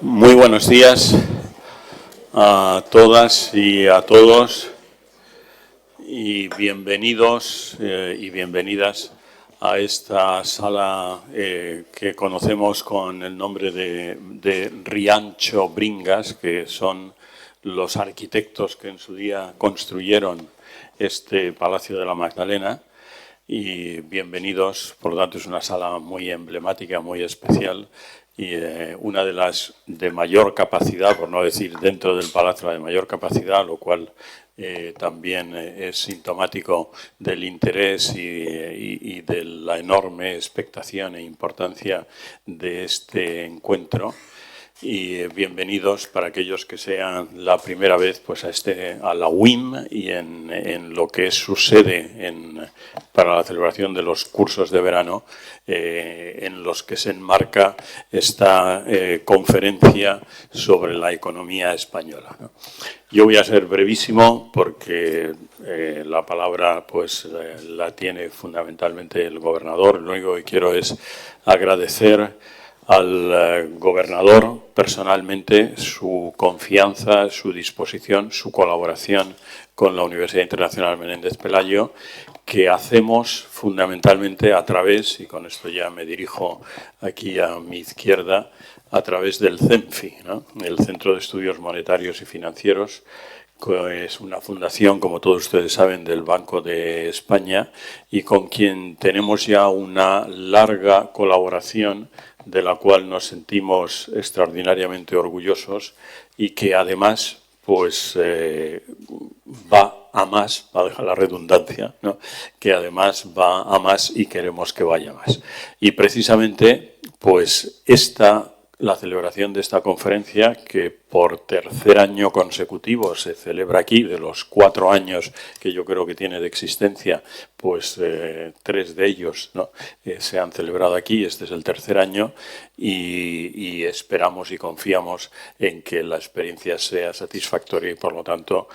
Muy buenos días a todas y a todos y bienvenidos y bienvenidas a esta sala que conocemos con el nombre de Riancho Bringas, que son los arquitectos que en su día construyeron este Palacio de la Magdalena. Y bienvenidos, por lo tanto es una sala muy emblemática, muy especial y una de las de mayor capacidad, por no decir dentro del palacio la de mayor capacidad, lo cual también es sintomático del interés y de la enorme expectación e importancia de este encuentro. Y bienvenidos para aquellos que sean la primera vez pues a la UIM y en lo que es su sede para la celebración de los cursos de verano en los que se enmarca esta conferencia sobre la economía española, ¿no? Yo voy a ser brevísimo porque la palabra pues la tiene fundamentalmente el gobernador. Lo único que quiero es agradecer al gobernador personalmente su confianza, su disposición, su colaboración con la Universidad Internacional Menéndez Pelayo, que hacemos fundamentalmente a través, y con esto ya me dirijo aquí a mi izquierda, a través del CEMFI, ¿no? El Centro de Estudios Monetarios y Financieros, que es una fundación, como todos ustedes saben, del Banco de España y con quien tenemos ya una larga colaboración de la cual nos sentimos extraordinariamente orgullosos y que además pues va a más, valga la redundancia, ¿no? Que además va a más y queremos que vaya más. Y precisamente pues la celebración de esta conferencia, que por tercer año consecutivo se celebra aquí, de los 4 años que yo creo que tiene de existencia, pues 3 de ellos, ¿no? Se han celebrado aquí, este es el tercer año y esperamos y confiamos en que la experiencia sea satisfactoria y por lo tanto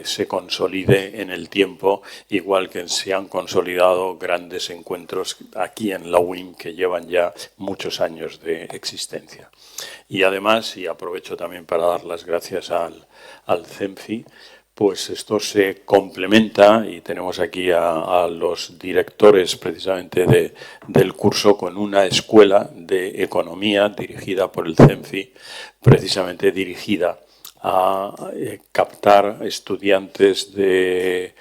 se consolide en el tiempo, igual que se han consolidado grandes encuentros aquí en la UIM que llevan ya muchos años de existencia. Y además, y aprovecho también para dar las gracias al CEMFI, pues esto se complementa y tenemos aquí a los directores precisamente del curso con una escuela de economía dirigida por el CEMFI, precisamente dirigida a captar estudiantes de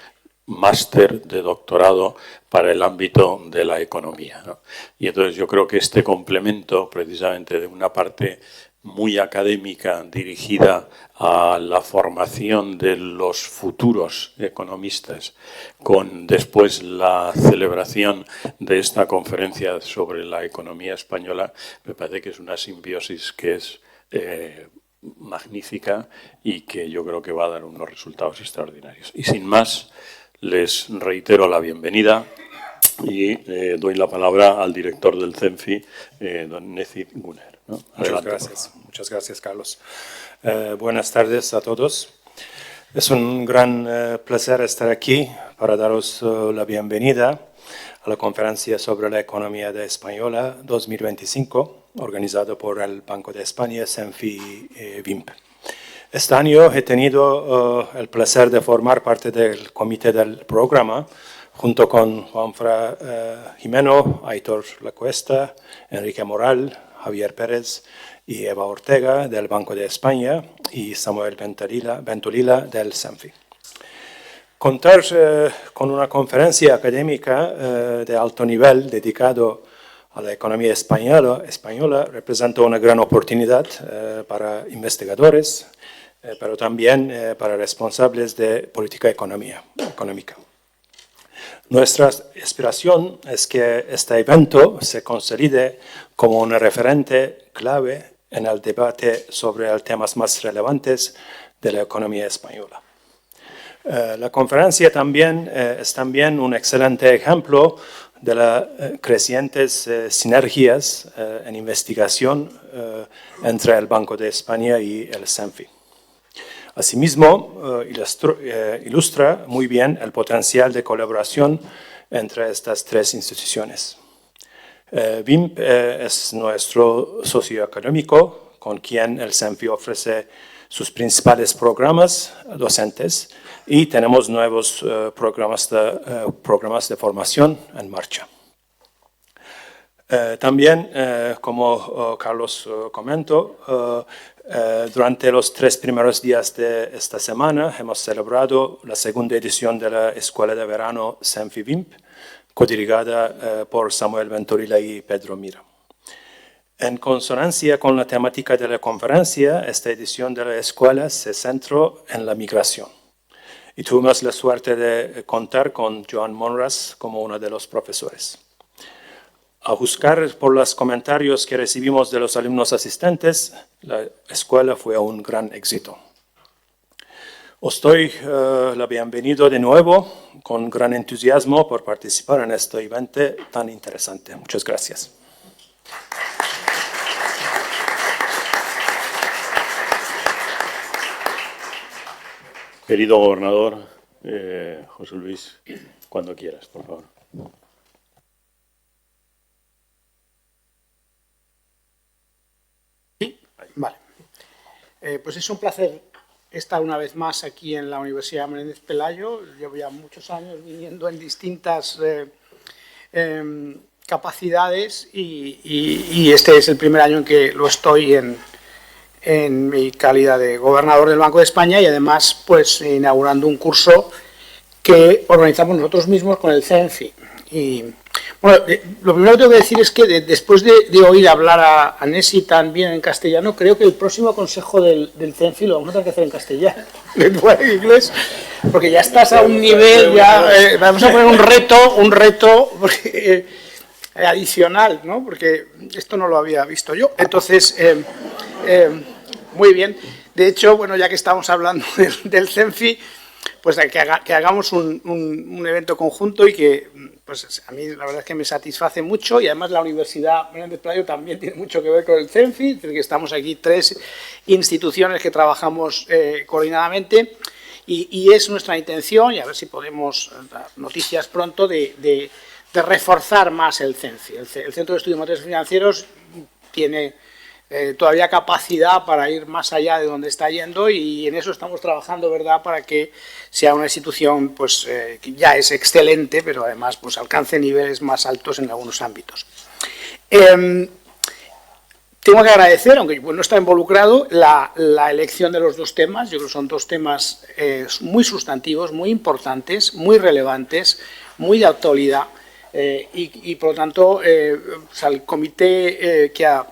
máster, de doctorado para el ámbito de la economía, ¿no? Y entonces yo creo que este complemento precisamente de una parte muy académica dirigida a la formación de los futuros economistas, con después la celebración de esta conferencia sobre la economía española, me parece que es una simbiosis que es magnífica y que yo creo que va a dar unos resultados extraordinarios. Y sin más, les reitero la bienvenida y doy la palabra al director del CEMFI, don Necip Gunner, ¿no? Adelante, Muchas gracias, Carlos. Buenas tardes a todos. Es un gran placer estar aquí para daros la bienvenida a la conferencia sobre la economía española 2025, organizada por el Banco de España, CEMFI y VIMP. Este año he tenido el placer de formar parte del comité del programa, junto con Juanfra Jimeno, Aitor Lacuesta, Enrique Moral, Javier Pérez y Eva Ortega del Banco de España y Samuel Ventolila del CEMFI. Contar con una conferencia académica de alto nivel dedicado a la economía española representa una gran oportunidad para investigadores, pero también para responsables de política económica. Nuestra aspiración es que este evento se consolide como un referente clave en el debate sobre los temas más relevantes de la economía española. La conferencia es también un excelente ejemplo de las crecientes sinergias en investigación entre el Banco de España y el CEMFI. Asimismo, ilustra muy bien el potencial de colaboración entre estas tres instituciones. VIMP es nuestro socio académico con quien el CENFI ofrece sus principales programas docentes y tenemos nuevos programas de formación en marcha. También, como Carlos comentó, durante los 3 primeros días de esta semana hemos celebrado la segunda edición de la Escuela de Verano CENFI VIMP, codirigida por Samuel Venturilla y Pedro Mira. En consonancia con la temática de la conferencia, esta edición de la escuela se centró en la migración. Y tuvimos la suerte de contar con Joan Monras como uno de los profesores. A juzgar por los comentarios que recibimos de los alumnos asistentes, la escuela fue un gran éxito. Os doy la bienvenida de nuevo, con gran entusiasmo por participar en este evento tan interesante. Muchas gracias. Querido gobernador, José Luis, cuando quieras, por favor. Vale. Pues es un placer estar una vez más aquí en la Universidad Menéndez Pelayo. Llevo ya muchos años viniendo en distintas capacidades y este es el primer año en que lo estoy en mi calidad de gobernador del Banco de España y además pues inaugurando un curso que organizamos nosotros mismos con el CENFI. Y bueno, lo primero que tengo que decir es que después de oír hablar a Nessi tan bien en castellano, creo que el próximo consejo del CENFI lo vamos a tener que hacer en castellano, en inglés, porque ya estás a un nivel, ya vamos a poner un reto porque, adicional, ¿no? Porque esto no lo había visto yo. Entonces, muy bien. De hecho, bueno, ya que estamos hablando del CENFI, pues que hagamos un evento conjunto y que pues a mí la verdad es que me satisface mucho y además la Universidad Menéndez Pelayo también tiene mucho que ver con el CENFI, es decir, que estamos aquí 3 instituciones que trabajamos coordinadamente y es nuestra intención, y a ver si podemos dar noticias pronto, de reforzar más el CENFI. El Centro de Estudios Monetarios y Financieros tiene todavía capacidad para ir más allá de donde está yendo y en eso estamos trabajando, ¿verdad?, para que sea una institución pues, que ya es excelente, pero además pues, alcance niveles más altos en algunos ámbitos. Tengo que agradecer, aunque no está involucrado, la elección de los 2 temas. Yo creo que son 2 temas muy sustantivos, muy importantes, muy relevantes, muy de actualidad y por lo tanto o sea, el comité que ha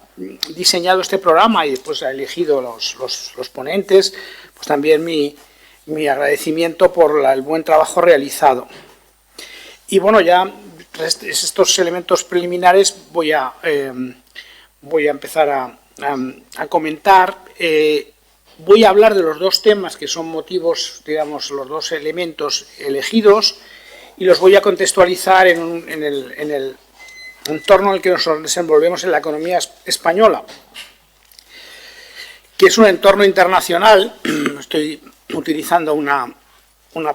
diseñado este programa y después ha elegido los ponentes, pues también mi agradecimiento por el buen trabajo realizado. Y bueno, ya estos elementos preliminares voy a empezar a comentar. Voy a hablar de los 2 temas que son motivos, digamos, los 2 elementos elegidos y los voy a contextualizar en el entorno en el que nos desenvolvemos en la economía española, que es un entorno internacional. Estoy utilizando una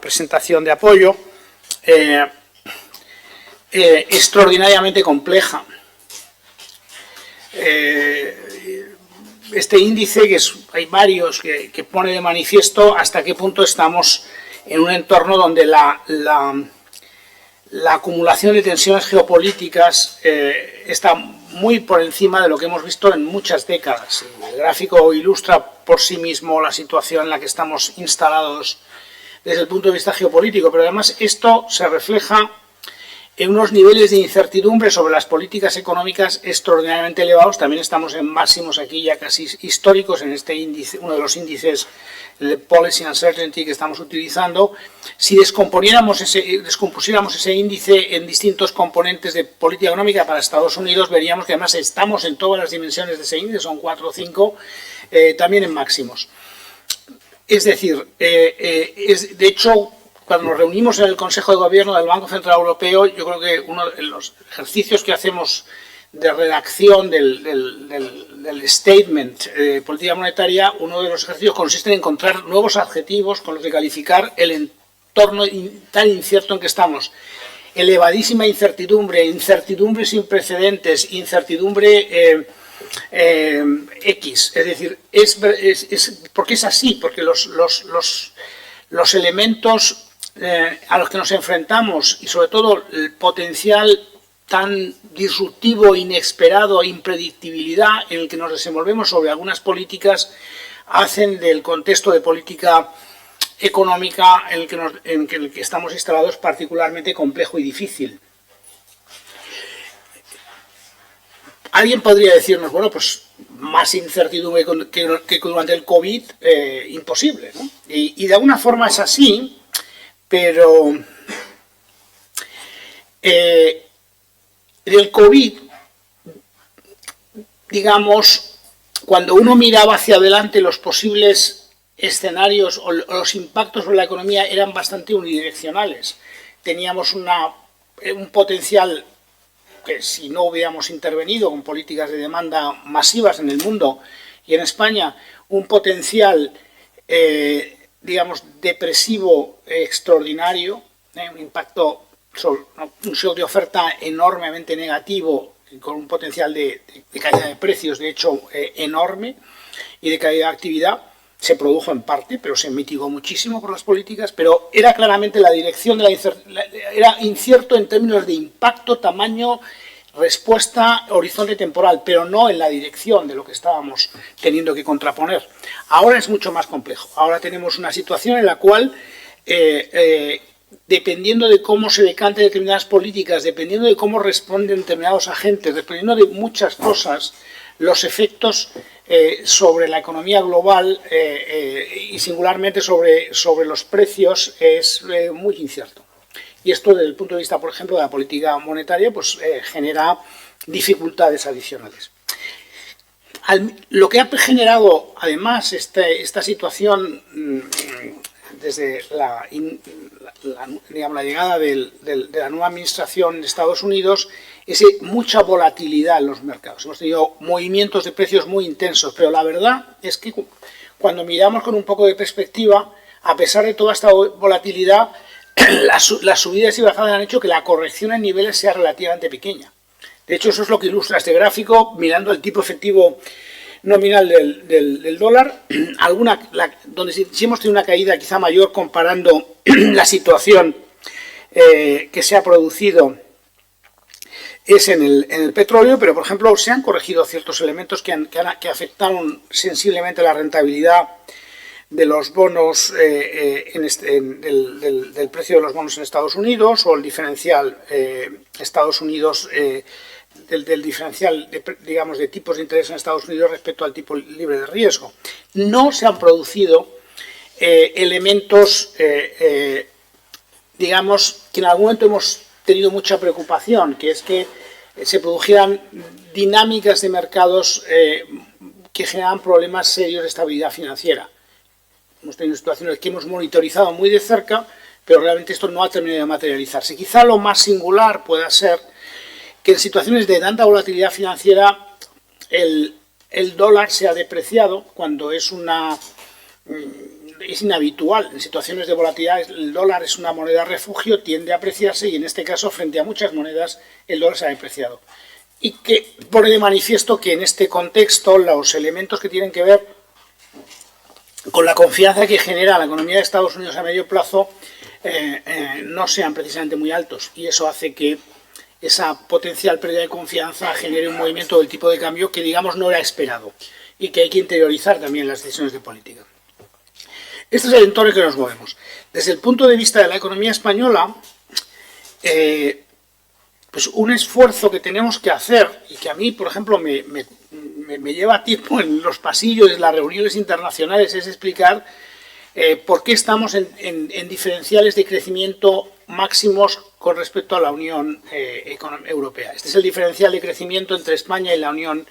presentación de apoyo extraordinariamente compleja. Este índice, hay varios que pone de manifiesto hasta qué punto estamos en un entorno donde la acumulación de tensiones geopolíticas está muy por encima de lo que hemos visto en muchas décadas. El gráfico ilustra por sí mismo la situación en la que estamos instalados desde el punto de vista geopolítico, pero además esto se refleja en unos niveles de incertidumbre sobre las políticas económicas extraordinariamente elevados. También estamos en máximos aquí ya casi históricos en este índice, uno de los índices de Policy Uncertainty que estamos utilizando. Si descompusiéramos ese índice en distintos componentes de política económica para Estados Unidos, veríamos que además estamos en todas las dimensiones de ese índice, son 4 o 5, también en máximos. Es decir, de hecho, cuando nos reunimos en el Consejo de Gobierno del Banco Central Europeo, yo creo que uno de los ejercicios que hacemos de redacción del statement de política monetaria, uno de los ejercicios consiste en encontrar nuevos adjetivos con los que calificar el entorno tan incierto en que estamos. Elevadísima incertidumbre, incertidumbre sin precedentes, incertidumbre X. Es decir, porque es así, porque los elementos a los que nos enfrentamos y sobre todo el potencial tan disruptivo, inesperado, impredictibilidad en el que nos desenvolvemos sobre algunas políticas hacen del contexto de política económica en el que estamos instalados particularmente complejo y difícil. Alguien podría decirnos, bueno, pues más incertidumbre que durante el COVID, imposible, ¿no? Y de alguna forma es así, pero del COVID, digamos, cuando uno miraba hacia adelante los posibles escenarios o los impactos sobre la economía eran bastante unidireccionales. Teníamos un potencial que si no hubiéramos intervenido con políticas de demanda masivas en el mundo y en España, un potencial, digamos, depresivo extraordinario, un impacto, un shock de oferta enormemente negativo, con un potencial de caída de precios, de hecho, enorme, y de caída de actividad. Se produjo en parte, pero se mitigó muchísimo por las políticas, pero era claramente la dirección de era incierto en términos de impacto, tamaño, respuesta, horizonte temporal, pero no en la dirección de lo que estábamos teniendo que contraponer. Ahora es mucho más complejo. Ahora tenemos una situación en la cual, dependiendo de cómo se decanten determinadas políticas, dependiendo de cómo responden determinados agentes, dependiendo de muchas cosas, los efectos sobre la economía global y singularmente sobre los precios es muy incierto. Y esto desde el punto de vista, por ejemplo, de la política monetaria, pues genera dificultades adicionales. Lo que ha generado además esta situación desde la llegada de la nueva administración de Estados Unidos es mucha volatilidad en los mercados. Hemos tenido movimientos de precios muy intensos, pero la verdad es que cuando miramos con un poco de perspectiva, a pesar de toda esta volatilidad, las subidas y bajadas han hecho que la corrección en niveles sea relativamente pequeña. De hecho, eso es lo que ilustra este gráfico, mirando el tipo efectivo nominal del dólar, donde sí hemos tenido una caída quizá mayor comparando la situación que se ha producido es en el petróleo, pero por ejemplo se han corregido ciertos elementos que afectaron sensiblemente la rentabilidad de los bonos, del precio de los bonos en Estados Unidos, o el diferencial Estados Unidos, del diferencial digamos, de tipos de interés en Estados Unidos respecto al tipo libre de riesgo. No se han producido elementos, digamos, que en algún momento hemos tenido mucha preocupación, que es que se produjeran dinámicas de mercados que generan problemas serios de estabilidad financiera. Hemos tenido situaciones que hemos monitorizado muy de cerca, pero realmente esto no ha terminado de materializarse. Quizá lo más singular pueda ser que en situaciones de tanta volatilidad financiera el dólar se ha depreciado cuando es inhabitual. En situaciones de volatilidad el dólar es una moneda refugio, tiende a apreciarse y en este caso frente a muchas monedas el dólar se ha depreciado. Y que pone de manifiesto que en este contexto los elementos que tienen que ver con la confianza que genera la economía de Estados Unidos a medio plazo no sean precisamente muy altos, y eso hace que esa potencial pérdida de confianza genere un movimiento del tipo de cambio que, digamos, no era esperado y que hay que interiorizar también en las decisiones de política. Este es el entorno en que nos movemos. Desde el punto de vista de la economía española, pues un esfuerzo que tenemos que hacer, y que a mí, por ejemplo, me lleva tiempo en los pasillos de las reuniones internacionales, es explicar por qué estamos en diferenciales de crecimiento máximos con respecto a la Unión Europea. Este es el diferencial de crecimiento entre España y la Unión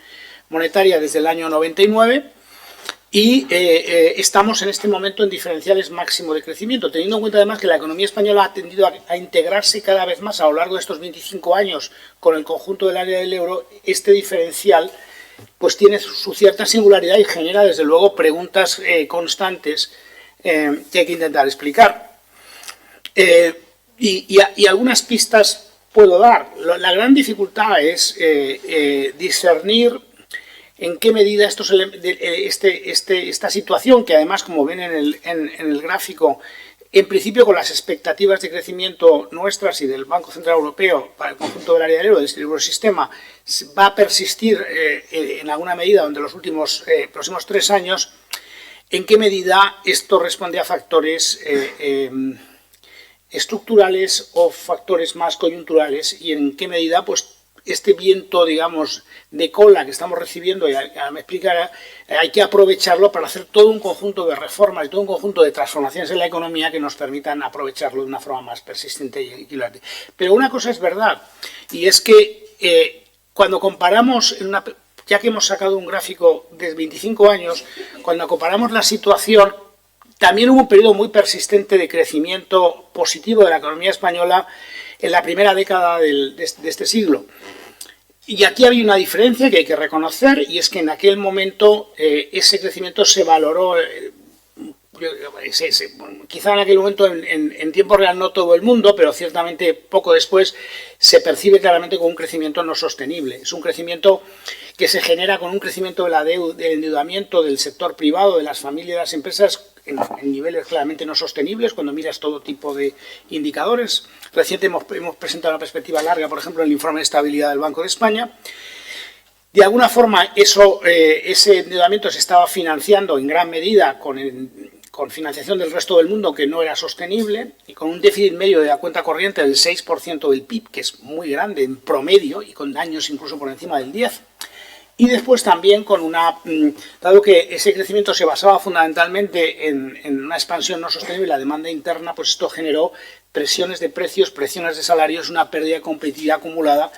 Monetaria desde el año 99 y estamos en este momento en diferenciales máximos de crecimiento, teniendo en cuenta además que la economía española ha tendido a integrarse cada vez más a lo largo de estos 25 años con el conjunto del área del euro. Este diferencial pues tiene su cierta singularidad y genera desde luego preguntas constantes que hay que intentar explicar. Y algunas pistas puedo dar. La gran dificultad es discernir en qué medida esta situación, que además, como ven en el gráfico, en principio con las expectativas de crecimiento nuestras y del Banco Central Europeo para el conjunto del área del euro, del eurosistema, va a persistir en alguna medida durante los próximos 3 años, en qué medida esto responde a factores estructurales o factores más coyunturales, y en qué medida pues este viento, digamos, de cola que estamos recibiendo, y me explicará, hay que aprovecharlo para hacer todo un conjunto de reformas y todo un conjunto de transformaciones en la economía que nos permitan aprovecharlo de una forma más persistente y equilibrante. Pero una cosa es verdad, y es que cuando comparamos, ya que hemos sacado un gráfico de 25 años, cuando comparamos la situación, también hubo un periodo muy persistente de crecimiento positivo de la economía española en la primera década de este siglo. Y aquí había una diferencia que hay que reconocer, y es que en aquel momento ese crecimiento se valoró, quizá en aquel momento en tiempo real no todo el mundo, pero ciertamente poco después se percibe claramente como un crecimiento no sostenible. Es un crecimiento que se genera con un crecimiento de del endeudamiento del sector privado, de las familias y de las empresas, en niveles claramente no sostenibles cuando miras todo tipo de indicadores. Recientemente hemos presentado una perspectiva larga, por ejemplo, en el informe de estabilidad del Banco de España. De alguna forma, ese endeudamiento se estaba financiando en gran medida con financiación del resto del mundo, que no era sostenible, y con un déficit medio de la cuenta corriente del 6% del PIB, que es muy grande en promedio, y con daños incluso por encima del 10%. Y después también dado que ese crecimiento se basaba fundamentalmente en una expansión no sostenible, la demanda interna, pues esto generó presiones de precios, presiones de salarios, una pérdida de competitividad acumulada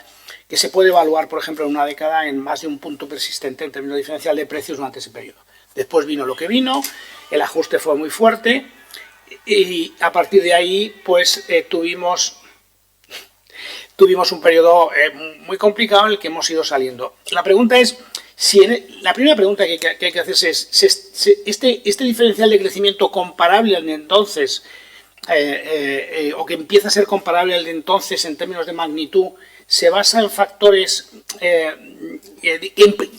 que se puede evaluar, por ejemplo, en una década en más de un punto persistente en términos diferencial de precios durante ese periodo. Después vino lo que vino, el ajuste fue muy fuerte y a partir de ahí pues tuvimos un periodo muy complicado en el que hemos ido saliendo. La pregunta es, la primera pregunta que hay que hacerse es, este diferencial de crecimiento comparable al de entonces, o que empieza a ser comparable al de entonces en términos de magnitud, se basa en factores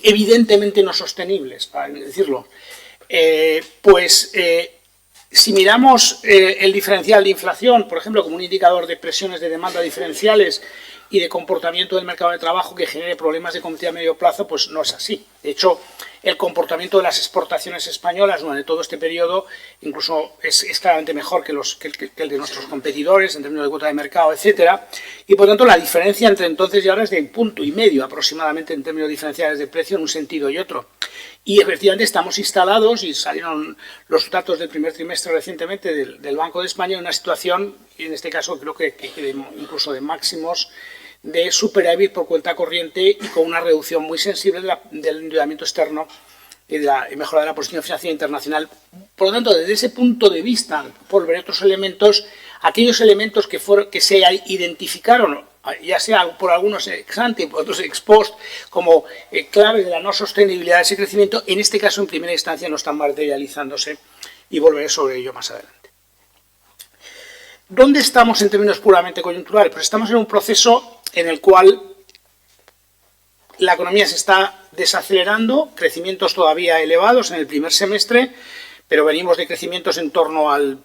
evidentemente no sostenibles, para decirlo. Si miramos el diferencial de inflación, por ejemplo, como un indicador de presiones de demanda diferenciales y de comportamiento del mercado de trabajo que genere problemas de competitividad a medio plazo, pues no es así. De hecho, el comportamiento de las exportaciones españolas durante todo este periodo incluso es claramente mejor que el de nuestros competidores en términos de cuota de mercado, etcétera. Y por tanto, la diferencia entre entonces y ahora es de 1,5 puntos aproximadamente en términos diferenciales de precio en un sentido y otro. Y efectivamente estamos instalados, y salieron los datos del primer trimestre recientemente del Banco de España, en una situación, y en este caso creo que incluso de máximos, de superávit por cuenta corriente y con una reducción muy sensible del endeudamiento externo y de la mejora de la posición financiera internacional. Por lo tanto, desde ese punto de vista, por ver otros elementos, aquellos elementos que se identificaron, ya sea por algunos ex ante y por otros ex post, como claves de la no sostenibilidad de ese crecimiento, en este caso en primera instancia no están materializándose, y volveré sobre ello más adelante. ¿Dónde estamos en términos puramente coyunturales? Pues estamos en un proceso en el cual la economía se está desacelerando, crecimientos todavía elevados en el primer semestre, pero venimos de crecimientos en torno al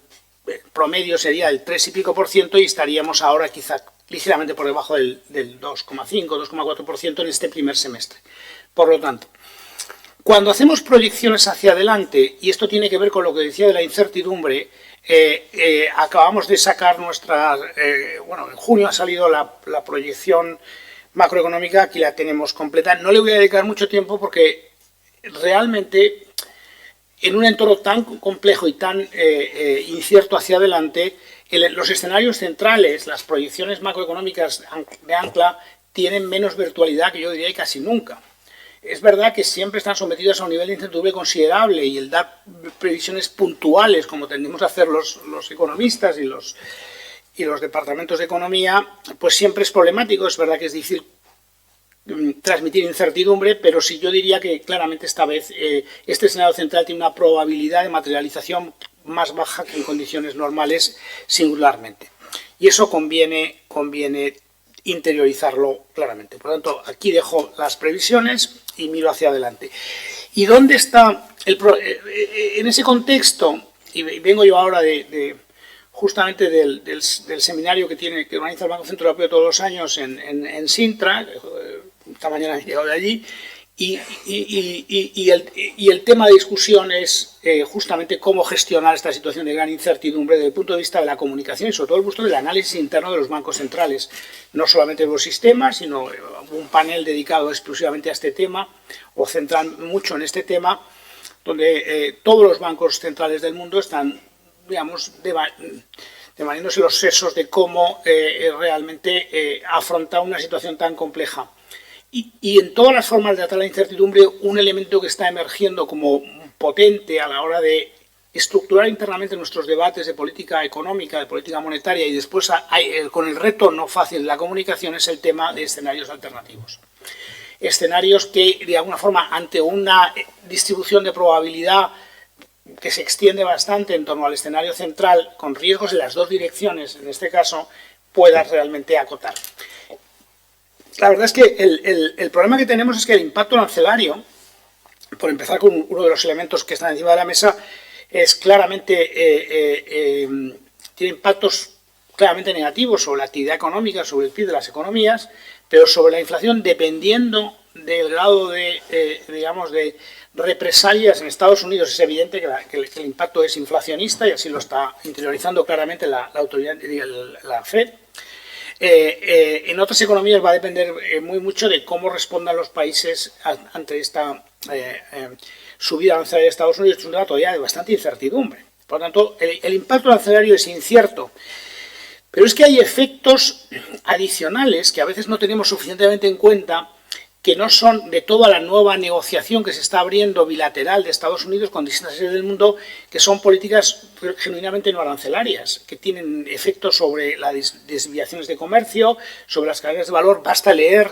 promedio, sería el 3 y pico %, y estaríamos ahora quizá ligeramente por debajo del 2,5, 2,4% en este primer semestre. Por lo tanto, cuando hacemos proyecciones hacia adelante, y esto tiene que ver con lo que decía de la incertidumbre, acabamos de sacar en junio ha salido la proyección macroeconómica, aquí la tenemos completa. No le voy a dedicar mucho tiempo porque realmente en un entorno tan complejo y tan incierto hacia adelante, los escenarios centrales, las proyecciones macroeconómicas de ancla, tienen menos virtualidad que yo diría casi nunca. Es verdad que siempre están sometidos a un nivel de incertidumbre considerable, y el dar previsiones puntuales, como tendemos a hacer los economistas y los departamentos de economía, pues siempre es problemático. Es verdad que es difícil transmitir incertidumbre, pero sí yo diría que claramente esta vez este escenario central tiene una probabilidad de materialización más baja que en condiciones normales singularmente. Y eso conviene interiorizarlo claramente. Por lo tanto, aquí dejo las previsiones y miro hacia adelante. ¿Y dónde está en ese contexto? Y vengo yo ahora justamente del seminario que organiza el Banco Central Europeo todos los años en Sintra. Esta mañana he llegado de allí. Y el tema de discusión es justamente cómo gestionar esta situación de gran incertidumbre desde el punto de vista de la comunicación y sobre todo el punto del análisis interno de los bancos centrales, no solamente de los sistemas, sino un panel dedicado exclusivamente a este tema o central mucho en este tema, donde todos los bancos centrales del mundo están, digamos, debatiéndose los sesos de cómo realmente afrontar una situación tan compleja. Y en todas las formas de tratar la incertidumbre, un elemento que está emergiendo como potente a la hora de estructurar internamente nuestros debates de política económica, de política monetaria y después con el reto no fácil de la comunicación es el tema de escenarios alternativos. Escenarios que, de alguna forma, ante una distribución de probabilidad que se extiende bastante en torno al escenario central, con riesgos en las dos direcciones, en este caso, pueda realmente acotar. La verdad es que el problema que tenemos es que el impacto arancelario, por empezar con uno de los elementos que están encima de la mesa, es claramente tiene impactos claramente negativos sobre la actividad económica, sobre el PIB de las economías, pero sobre la inflación, dependiendo del grado digamos, de represalias en Estados Unidos, es evidente que el impacto es inflacionista y así lo está interiorizando claramente la autoridad, la FED. En otras economías va a depender mucho de cómo respondan los países ante esta subida arancelaria de Estados Unidos. Es un dato todavía de bastante incertidumbre. Por lo tanto, el impacto arancelario es incierto. Pero es que hay efectos adicionales que a veces no tenemos suficientemente en cuenta, que no son de toda la nueva negociación que se está abriendo bilateral de Estados Unidos con distintas áreas del mundo, que son políticas genuinamente no arancelarias, que tienen efectos sobre las desviaciones de comercio, sobre las cadenas de valor. Basta leer,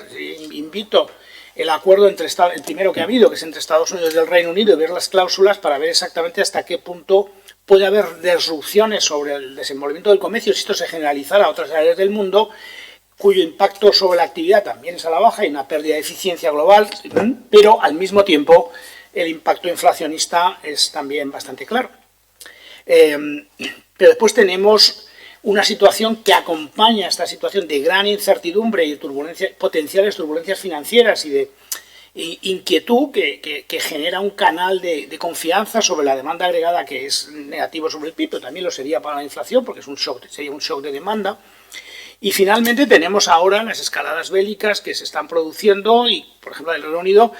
invito, el acuerdo el primero que ha habido, que es entre Estados Unidos y el Reino Unido, y ver las cláusulas para ver exactamente hasta qué punto puede haber disrupciones sobre el desenvolvimiento del comercio si esto se generalizara a otras áreas del mundo, cuyo impacto sobre la actividad también es a la baja y una pérdida de eficiencia global, pero al mismo tiempo el impacto inflacionista es también bastante claro. Pero después tenemos una situación que acompaña a esta situación de gran incertidumbre y potenciales turbulencias financieras y de inquietud que genera un canal de confianza sobre la demanda agregada que es negativo sobre el PIB, pero también lo sería para la inflación porque sería un shock de demanda. Y finalmente tenemos ahora las escaladas bélicas que se están produciendo y, por ejemplo, del Reino Unido,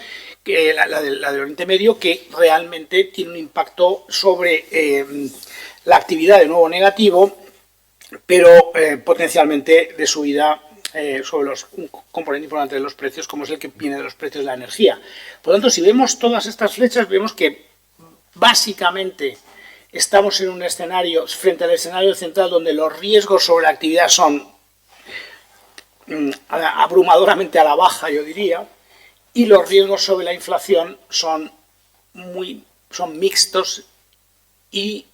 la del Oriente Medio, que realmente tiene un impacto sobre la actividad de nuevo negativo, pero potencialmente de subida sobre un componente importante de los precios, como es el que viene de los precios de la energía. Por lo tanto, si vemos todas estas flechas, vemos que básicamente estamos en un escenario, frente al escenario central, donde los riesgos sobre la actividad son abrumadoramente a la baja, yo diría, y los riesgos sobre la inflación son mixtos y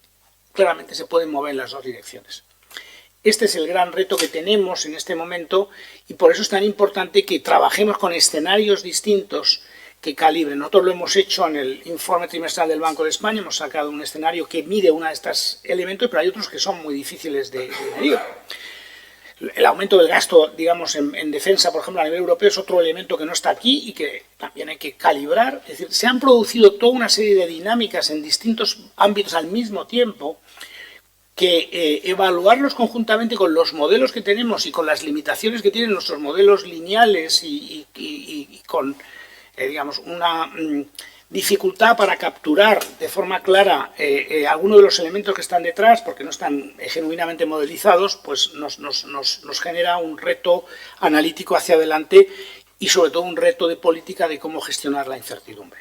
claramente se pueden mover en las dos direcciones. Este es el gran reto que tenemos en este momento y por eso es tan importante que trabajemos con escenarios distintos que calibren. Nosotros lo hemos hecho en el informe trimestral del Banco de España, hemos sacado un escenario que mide uno de estos elementos, pero hay otros que son muy difíciles de medir. El aumento del gasto, digamos, en defensa, por ejemplo, a nivel europeo, es otro elemento que no está aquí y que también hay que calibrar. Es decir, se han producido toda una serie de dinámicas en distintos ámbitos al mismo tiempo que evaluarlos conjuntamente con los modelos que tenemos y con las limitaciones que tienen nuestros modelos lineales y con, digamos, una dificultad para capturar de forma clara algunos de los elementos que están detrás, porque no están genuinamente modelizados, pues nos genera un reto analítico hacia adelante y sobre todo un reto de política de cómo gestionar la incertidumbre.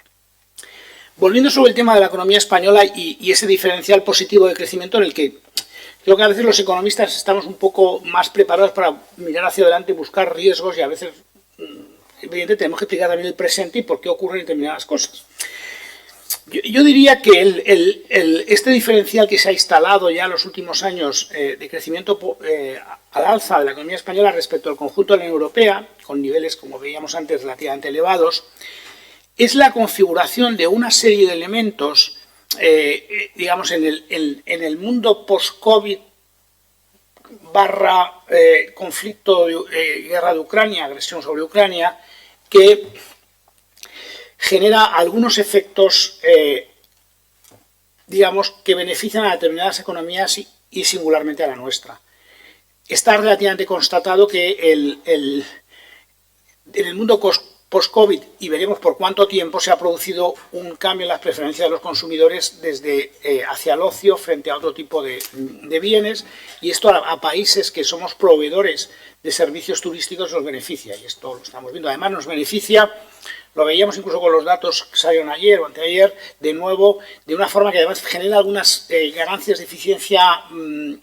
Volviendo sobre el tema de la economía española y ese diferencial positivo de crecimiento en el que creo que a veces los economistas estamos un poco más preparados para mirar hacia adelante y buscar riesgos y a veces, evidentemente, tenemos que explicar también el presente y por qué ocurren determinadas cosas. Yo diría que este diferencial que se ha instalado ya en los últimos años de crecimiento al alza de la economía española respecto al conjunto de la Unión Europea, con niveles, como veíamos antes, relativamente elevados, es la configuración de una serie de elementos, digamos, en el mundo post-COVID barra conflicto, guerra de Ucrania, agresión sobre Ucrania, que genera algunos efectos, digamos, que benefician a determinadas economías y singularmente a la nuestra. Está relativamente constatado que en el mundo post-COVID, y veremos por cuánto tiempo, se ha producido un cambio en las preferencias de los consumidores desde hacia el ocio frente a otro tipo de bienes, y esto a países que somos proveedores de servicios turísticos nos beneficia, y esto lo estamos viendo. Además nos beneficia, lo veíamos incluso con los datos que salieron ayer o anteayer, de nuevo, de una forma que además genera algunas ganancias de eficiencia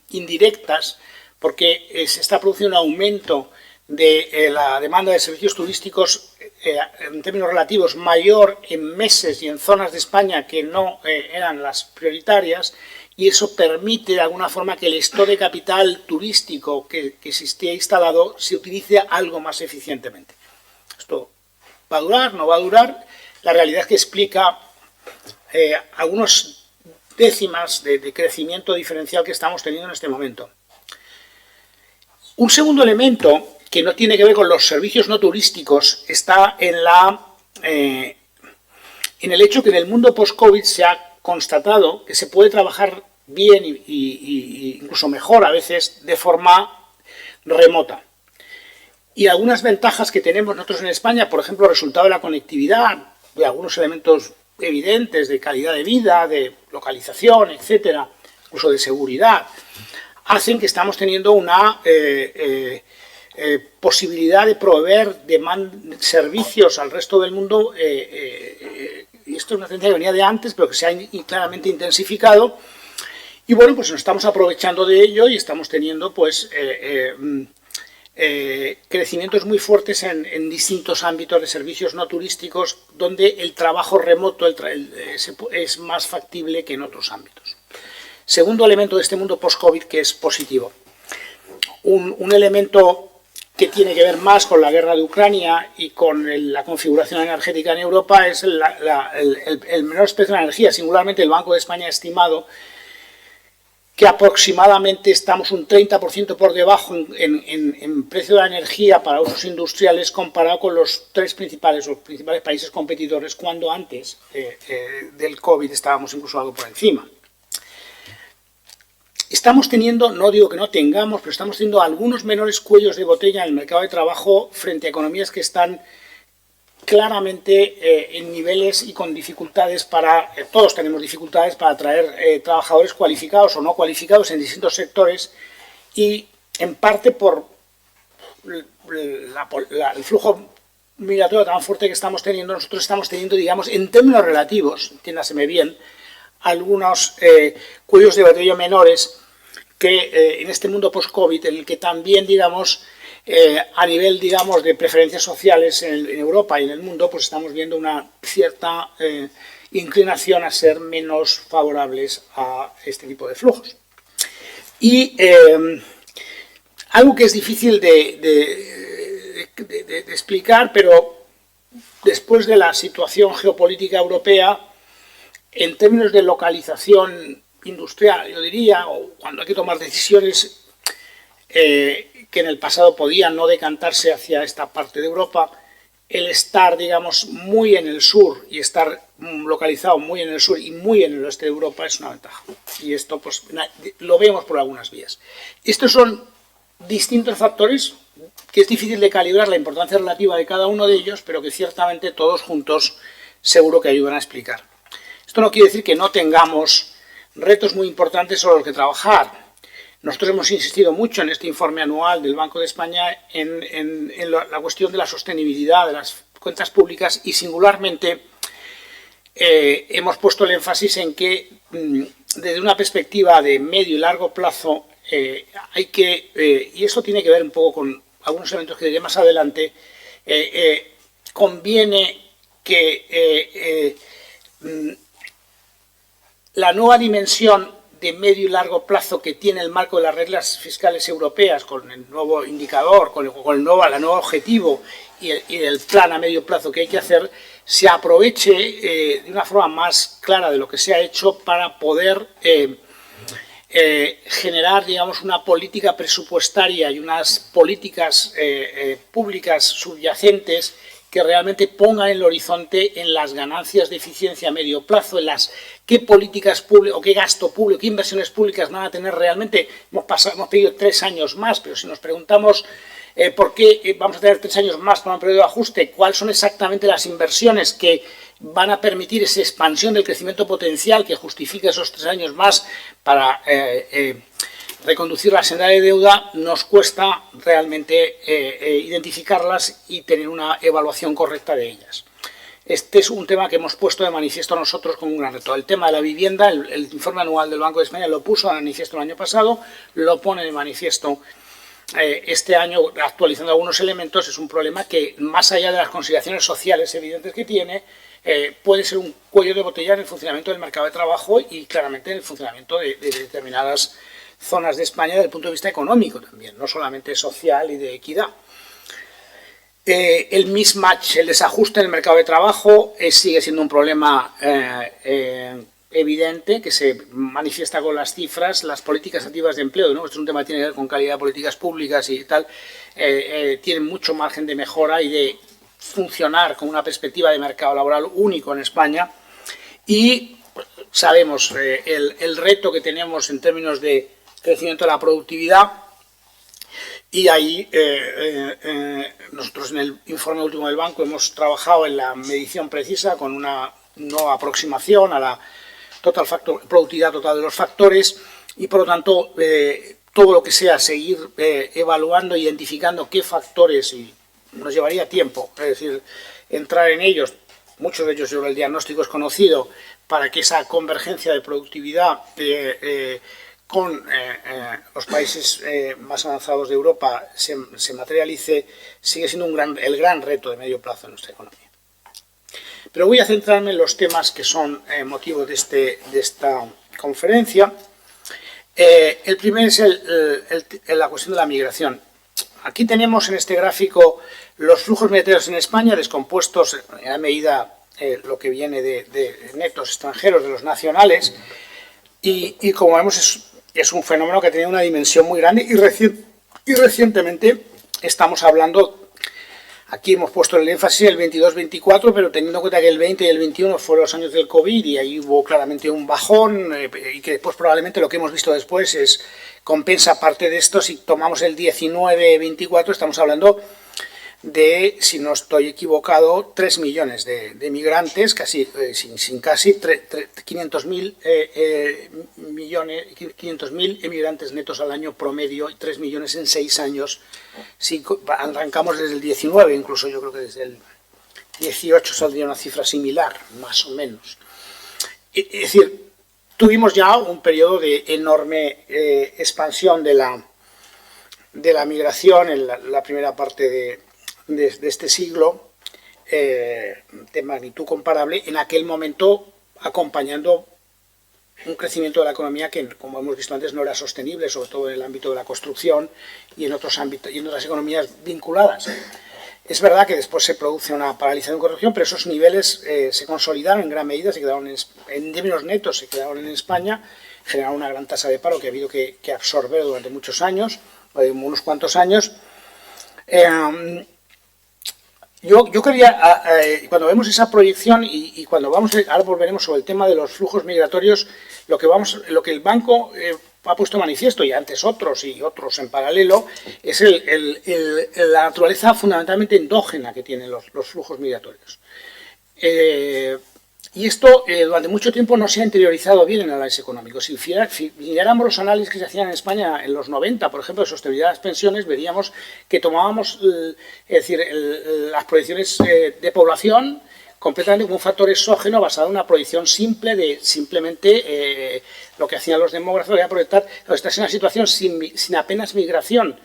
indirectas, porque se está produciendo un aumento de la demanda de servicios turísticos en términos relativos mayor en meses y en zonas de España que no eran las prioritarias, y eso permite de alguna forma que el stock de capital turístico que existía instalado se utilice algo más eficientemente. Esto ¿va a durar? ¿No va a durar? La realidad es que explica algunas décimas de crecimiento diferencial que estamos teniendo en este momento. Un segundo elemento que no tiene que ver con los servicios no turísticos está en el hecho que en el mundo post-COVID se ha constatado que se puede trabajar bien y incluso mejor a veces de forma remota. Y algunas ventajas que tenemos nosotros en España, por ejemplo, resultado de la conectividad, de algunos elementos evidentes de calidad de vida, de localización, etcétera, incluso de seguridad, hacen que estamos teniendo una posibilidad de proveer servicios al resto del mundo, y esto es una tendencia que venía de antes, pero que se ha claramente intensificado, y bueno, pues nos estamos aprovechando de ello y estamos teniendo pues crecimientos muy fuertes en distintos ámbitos de servicios no turísticos, donde el trabajo remoto es más factible que en otros ámbitos. Segundo elemento de este mundo post-COVID que es positivo. Un elemento que tiene que ver más con la guerra de Ucrania y con la configuración energética en Europa es el menor precio de la energía. Singularmente el Banco de España ha estimado que aproximadamente estamos un 30% por debajo en precio de la energía para usos industriales comparado con los principales países competidores, cuando antes del COVID estábamos incluso algo por encima. Estamos teniendo, no digo que no tengamos, pero estamos teniendo algunos menores cuellos de botella en el mercado de trabajo frente a economías que están claramente en niveles y con dificultades todos tenemos dificultades para atraer trabajadores cualificados o no cualificados en distintos sectores, y en parte por el flujo migratorio tan fuerte que estamos teniendo. Nosotros estamos teniendo, digamos, en términos relativos, entiéndaseme bien, algunos cuellos de botella menores que en este mundo post-COVID, en el que también, digamos, a nivel, digamos, de preferencias sociales en Europa y en el mundo, pues estamos viendo una cierta inclinación a ser menos favorables a este tipo de flujos. Y algo que es difícil de explicar, pero después de la situación geopolítica europea, en términos de localización industrial, yo diría, o cuando hay que tomar decisiones que en el pasado podían no decantarse hacia esta parte de Europa, el estar, digamos, muy en el sur y estar localizado muy en el sur y muy en el oeste de Europa es una ventaja. Y esto pues lo vemos por algunas vías. Estos son distintos factores que es difícil de calibrar la importancia relativa de cada uno de ellos, pero que ciertamente todos juntos seguro que ayudan a explicar. Esto no quiere decir que no tengamos retos muy importantes sobre los que trabajar. Nosotros hemos insistido mucho en este informe anual del Banco de España en la cuestión de la sostenibilidad de las cuentas públicas, y singularmente hemos puesto el énfasis en que desde una perspectiva de medio y largo plazo hay que, y eso tiene que ver un poco con algunos elementos que diré más adelante, conviene que la nueva dimensión de medio y largo plazo que tiene el marco de las reglas fiscales europeas, con el nuevo indicador, con el nuevo objetivo y el plan a medio plazo que hay que hacer, se aproveche de una forma más clara de lo que se ha hecho para poder generar, digamos, una política presupuestaria y unas políticas públicas subyacentes que realmente pongan el horizonte en las ganancias de eficiencia a medio plazo, en las qué políticas públicas o qué gasto público, qué inversiones públicas van a tener realmente. Hemos pedido 3 años más, pero si nos preguntamos por qué vamos a tener 3 años más para un periodo de ajuste, cuáles son exactamente las inversiones que van a permitir esa expansión del crecimiento potencial que justifica esos 3 años más para reconducir la senda de deuda, nos cuesta realmente identificarlas y tener una evaluación correcta de ellas. Este es un tema que hemos puesto de manifiesto nosotros como un gran reto. El tema de la vivienda, el informe anual del Banco de España lo puso de manifiesto el año pasado, lo pone de manifiesto este año, actualizando algunos elementos. Es un problema que, más allá de las consideraciones sociales evidentes que tiene, puede ser un cuello de botella en el funcionamiento del mercado de trabajo y claramente en el funcionamiento de determinadas zonas de España desde el punto de vista económico también, no solamente social y de equidad. El mismatch, el desajuste en el mercado de trabajo sigue siendo un problema evidente que se manifiesta con las cifras. Las políticas activas de empleo, ¿no? Esto es un tema que tiene que ver con calidad de políticas públicas y tal, tienen mucho margen de mejora y de funcionar con una perspectiva de mercado laboral único en España. Y sabemos el reto que tenemos en términos de crecimiento de la productividad, y ahí nosotros en el informe último del banco hemos trabajado en la medición precisa con una nueva aproximación a la productividad total de los factores, y por lo tanto todo lo que sea seguir evaluando, identificando qué factores, y nos llevaría tiempo, es decir, entrar en ellos, muchos de ellos el diagnóstico es conocido, para que esa convergencia de productividad con los países más avanzados de Europa se materialice, sigue siendo el gran reto de medio plazo en nuestra economía. Pero voy a centrarme en los temas que son motivo de esta conferencia. El primero es la cuestión de la migración. Aquí tenemos en este gráfico los flujos migratorios en España, descompuestos en gran medida lo que viene de netos extranjeros, de los nacionales, y como vemos es un fenómeno que ha tenido una dimensión muy grande, y recientemente estamos hablando, aquí hemos puesto el énfasis en el 22-24, pero teniendo en cuenta que el 20 y el 21 fueron los años del COVID y ahí hubo claramente un bajón, y que después probablemente lo que hemos visto después compensa parte de esto. Si tomamos el 19-24 estamos hablando de, si no estoy equivocado, 3 millones de migrantes, casi 500.000 emigrantes netos al año promedio, y 3 millones en 6 años. Si arrancamos desde el 19, incluso yo creo que desde el 18 saldría una cifra similar, más o menos. Es decir, tuvimos ya un periodo de enorme expansión de la migración en la primera parte de este siglo, de magnitud comparable, en aquel momento acompañando un crecimiento de la economía que, como hemos visto antes, no era sostenible, sobre todo en el ámbito de la construcción y en otros ámbitos y en otras economías vinculadas. Es verdad que después se produce una paralización de corrección, pero esos niveles se consolidaron en gran medida, se quedaron en términos netos, se quedaron en España, generaron una gran tasa de paro que ha habido que absorber durante muchos años, unos cuantos años. Yo quería, cuando vemos esa proyección y cuando ahora volveremos sobre el tema de los flujos migratorios, lo que el banco ha puesto manifiesto, y antes otros y otros en paralelo, es la naturaleza fundamentalmente endógena que tienen los flujos migratorios. Y esto durante mucho tiempo no se ha interiorizado bien en el análisis económico. Si miráramos los análisis que se hacían en España en los 90, por ejemplo, de sostenibilidad de las pensiones, veríamos que tomábamos las proyecciones de población completamente como un factor exógeno basado en una proyección simple de simplemente lo que hacían los demógrafos era proyectar, cuando estás en una situación sin apenas migración,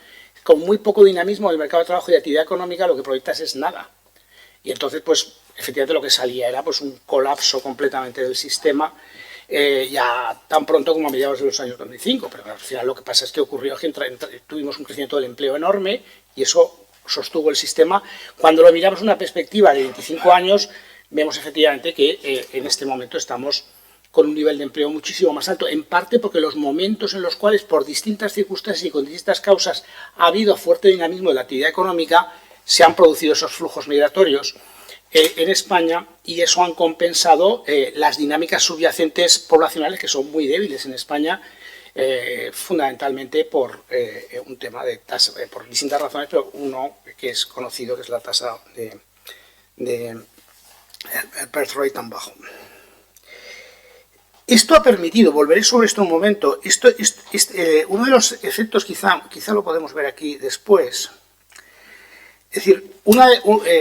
con muy poco dinamismo del mercado de trabajo y de actividad económica, lo que proyectas es nada. Y entonces, pues, efectivamente lo que salía era pues un colapso completamente del sistema ya tan pronto como a mediados de los años 2005, pero al final lo que pasa es que ocurrió que tuvimos un crecimiento del empleo enorme y eso sostuvo el sistema. Cuando lo miramos en una perspectiva de 25 años, vemos efectivamente que en este momento estamos con un nivel de empleo muchísimo más alto, en parte porque los momentos en los cuales, por distintas circunstancias y con distintas causas, ha habido fuerte dinamismo de la actividad económica, se han producido esos flujos migratorios en España y eso han compensado las dinámicas subyacentes poblacionales que son muy débiles en España, fundamentalmente por un tema de tasa, por distintas razones, pero uno que es conocido, que es la tasa de birth rate tan bajo. Esto ha permitido, volveré sobre esto un momento, uno de los efectos, quizá lo podemos ver aquí después, es decir,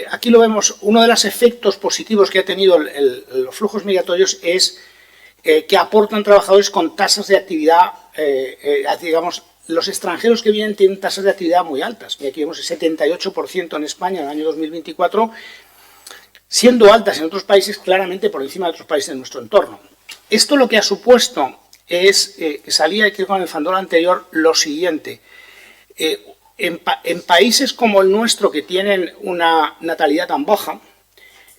aquí lo vemos, uno de los efectos positivos que ha tenido los flujos migratorios es que aportan trabajadores con tasas de actividad, digamos, los extranjeros que vienen tienen tasas de actividad muy altas, y aquí vemos el 78% en España en el año 2024, siendo altas en otros países claramente por encima de otros países de nuestro entorno. Esto lo que ha supuesto es, que salía aquí con el Fandor anterior, lo siguiente. En países como el nuestro, que tienen una natalidad tan baja,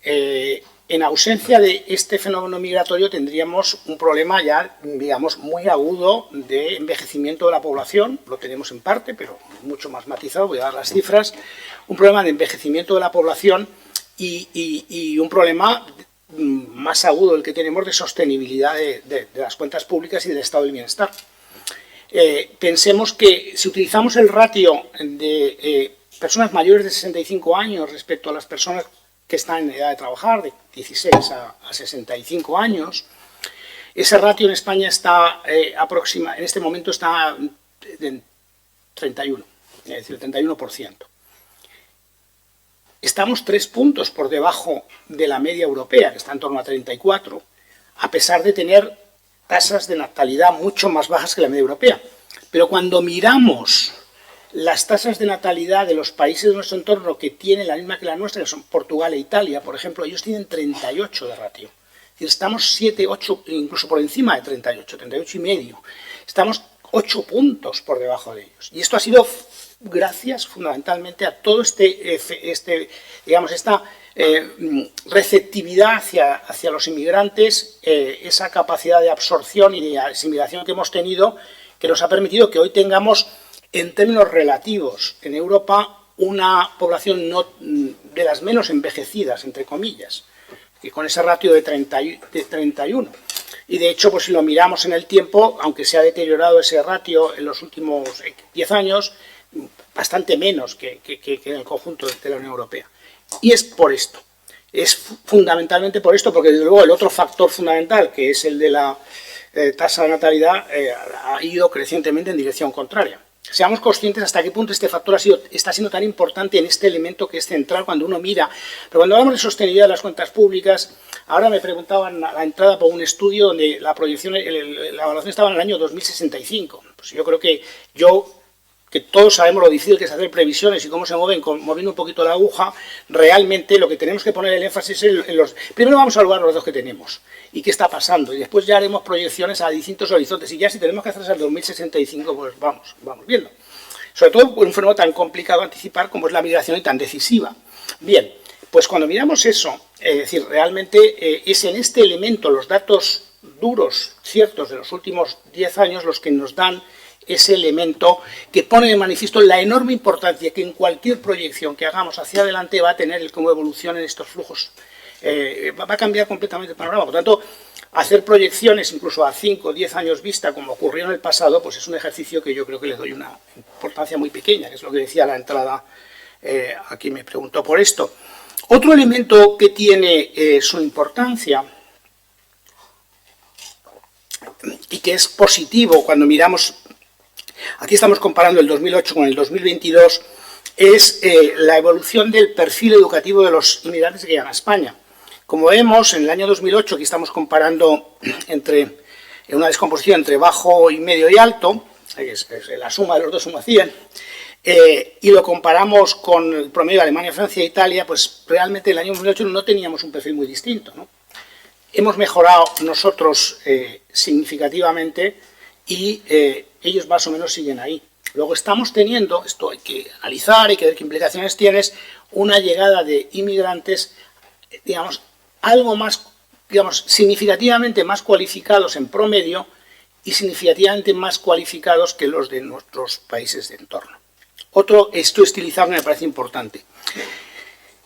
en ausencia de este fenómeno migratorio tendríamos un problema ya, digamos, muy agudo de envejecimiento de la población. Lo tenemos en parte, pero mucho más matizado, voy a dar las cifras. Un problema de envejecimiento de la población y un problema más agudo el que tenemos de sostenibilidad de las cuentas públicas y del estado del bienestar. Pensemos que si utilizamos el ratio de personas mayores de 65 años respecto a las personas que están en edad de trabajar, de 16 a 65 años, ese ratio en España está en este momento está en 31, es decir, el 31%. Estamos 3 puntos por debajo de la media europea, que está en torno a 34, a pesar de tener tasas de natalidad mucho más bajas que la media europea. Pero cuando miramos las tasas de natalidad de los países de nuestro entorno que tienen la misma que la nuestra, que son Portugal e Italia, por ejemplo, ellos tienen 38 de ratio. Es decir, estamos 7, 8, incluso por encima de 38, 38 y medio. Estamos 8 puntos por debajo de ellos. Y esto ha sido gracias fundamentalmente a todo esta receptividad hacia los inmigrantes, esa capacidad de absorción y de asimilación que hemos tenido, que nos ha permitido que hoy tengamos, en términos relativos, en Europa, una población de las menos envejecidas, entre comillas, y con ese ratio de 31. Y de hecho, pues si lo miramos en el tiempo, aunque se ha deteriorado ese ratio en los últimos 10 años, bastante menos que en el conjunto de la Unión Europea. Y es por esto, es fundamentalmente por esto, porque desde luego el otro factor fundamental, que es el de la tasa de natalidad, ha ido crecientemente en dirección contraria. Seamos conscientes hasta qué punto este factor está siendo tan importante en este elemento que es central cuando uno mira. Pero cuando hablamos de sostenibilidad de las cuentas públicas, ahora me preguntaban a la entrada por un estudio donde la proyección, la evaluación estaba en el año 2065. Pues yo creo que todos sabemos lo difícil que es hacer previsiones y cómo se mueven, moviendo un poquito la aguja, realmente lo que tenemos que poner el énfasis es en los... Primero vamos a evaluar los datos que tenemos y qué está pasando, y después ya haremos proyecciones a distintos horizontes, y ya si tenemos que hacer hasta el 2065, pues vamos viendo. Sobre todo por un fenómeno tan complicado de anticipar como es la migración y tan decisiva. Bien, pues cuando miramos eso, es decir, realmente es en este elemento, los datos duros, ciertos de los últimos 10 años, los que nos dan ese elemento que pone de manifiesto la enorme importancia que en cualquier proyección que hagamos hacia adelante va a tener el cómo evolucionan estos flujos. Va a cambiar completamente el panorama. Por tanto, hacer proyecciones incluso a 5 o 10 años vista, como ocurrió en el pasado, pues es un ejercicio que yo creo que le doy una importancia muy pequeña, que es lo que decía la entrada, aquí me preguntó por esto. Otro elemento que tiene su importancia y que es positivo cuando miramos, aquí estamos comparando el 2008 con el 2022, es la evolución del perfil educativo de los inmigrantes que llegan a España. Como vemos, en el año 2008, aquí estamos comparando entre una descomposición entre bajo y medio y alto, es la suma de los dos suma 100, y lo comparamos con el promedio de Alemania, Francia e Italia, pues realmente en el año 2008 no teníamos un perfil muy distinto, ¿no? hemos mejorado nosotros significativamente y ellos más o menos siguen ahí. Luego estamos teniendo, esto hay que analizar, hay que ver qué implicaciones tiene, una llegada de inmigrantes, digamos, algo más, digamos, significativamente más cualificados en promedio y significativamente más cualificados que los de nuestros países de entorno. Otro, esto estilizado me parece importante.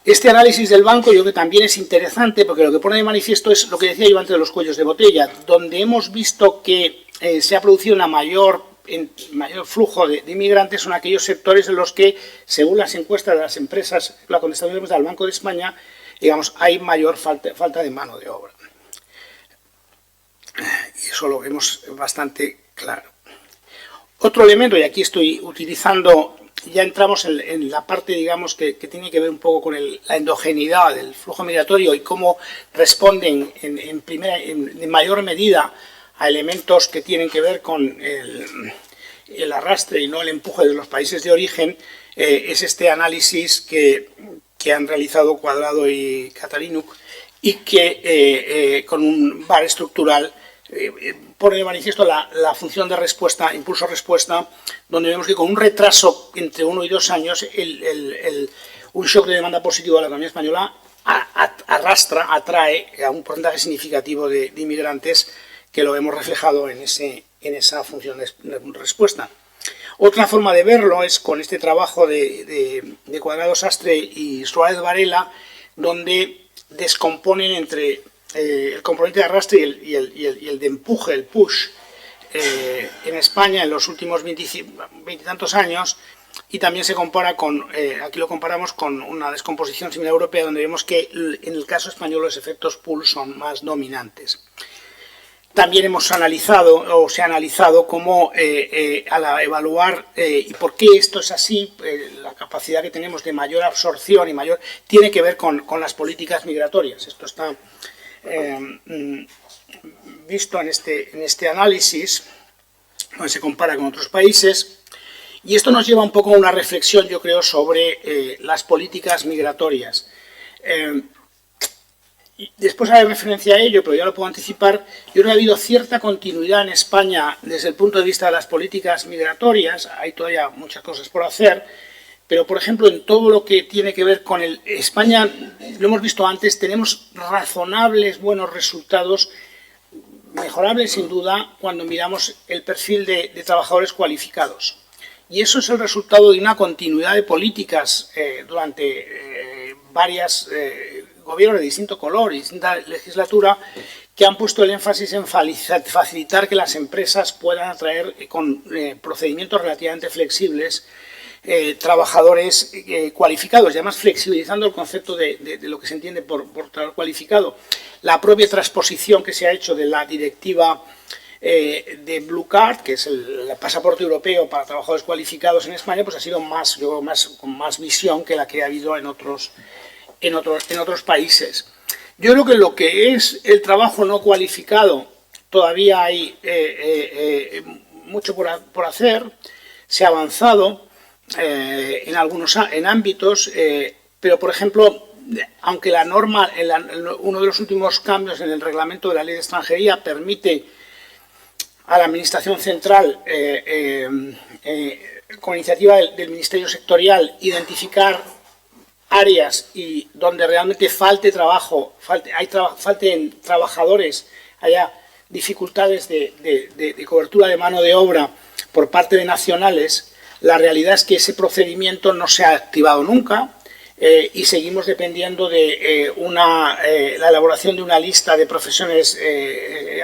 Este análisis del banco yo creo que también es interesante porque lo que pone de manifiesto es lo que decía yo antes de los cuellos de botella, donde hemos visto que se ha producido una mayor flujo de inmigrantes son aquellos sectores en los que, según las encuestas de las empresas, la contestación del Banco de España, digamos, hay mayor falta de mano de obra. Y eso lo vemos bastante claro. Otro elemento, y aquí estoy utilizando, ya entramos en la parte, digamos, que tiene que ver un poco con la endogeneidad del flujo migratorio y cómo responden en mayor medida a elementos que tienen que ver con el arrastre y no el empuje de los países de origen, es este análisis que han realizado Cuadrado y Katarínuk y que con un VAR estructural pone de manifiesto la función de respuesta, impulso-respuesta, donde vemos que con un retraso entre 1 y 2 años un shock de demanda positivo a la economía española atrae a un porcentaje significativo de inmigrantes que lo hemos reflejado en esa función de respuesta. Otra forma de verlo es con este trabajo de Cuadrado Sastre y Suárez Varela, donde descomponen entre el componente de arrastre y el de empuje, el push, en España en los últimos 20 y tantos años, y también se compara con, aquí lo comparamos con una descomposición similar europea, donde vemos que en el caso español los efectos pull son más dominantes. También hemos analizado, o se ha analizado, cómo al evaluar y por qué esto es así, la capacidad que tenemos de mayor absorción y mayor, tiene que ver con las políticas migratorias. Esto está visto en este análisis, donde se compara con otros países, y esto nos lleva un poco a una reflexión, yo creo, sobre las políticas migratorias. Después haré referencia a ello, pero ya lo puedo anticipar. Yo creo que ha habido cierta continuidad en España desde el punto de vista de las políticas migratorias. Hay todavía muchas cosas por hacer, pero por ejemplo en todo lo que tiene que ver con España, lo hemos visto antes, tenemos razonables buenos resultados, mejorables sin duda, cuando miramos el perfil de trabajadores cualificados. Y eso es el resultado de una continuidad de políticas durante varias gobiernos de distinto color y distinta legislatura, que han puesto el énfasis en facilitar que las empresas puedan atraer con procedimientos relativamente flexibles trabajadores cualificados, y además flexibilizando el concepto de lo que se entiende por trabajador cualificado. La propia transposición que se ha hecho de la directiva de Blue Card, que es el pasaporte europeo para trabajadores cualificados en España, pues ha sido con más visión que la que ha habido en otros países. Yo creo que lo que es el trabajo no cualificado todavía hay mucho por hacer. Se ha avanzado en ámbitos, pero por ejemplo, aunque la norma, uno de los últimos cambios en el reglamento de la ley de extranjería permite a la Administración Central, con iniciativa del Ministerio Sectorial, identificar áreas y donde realmente falte trabajo, falten trabajadores, haya dificultades de cobertura de mano de obra por parte de nacionales. La realidad es que ese procedimiento no se ha activado nunca y seguimos dependiendo de la elaboración de una lista de profesiones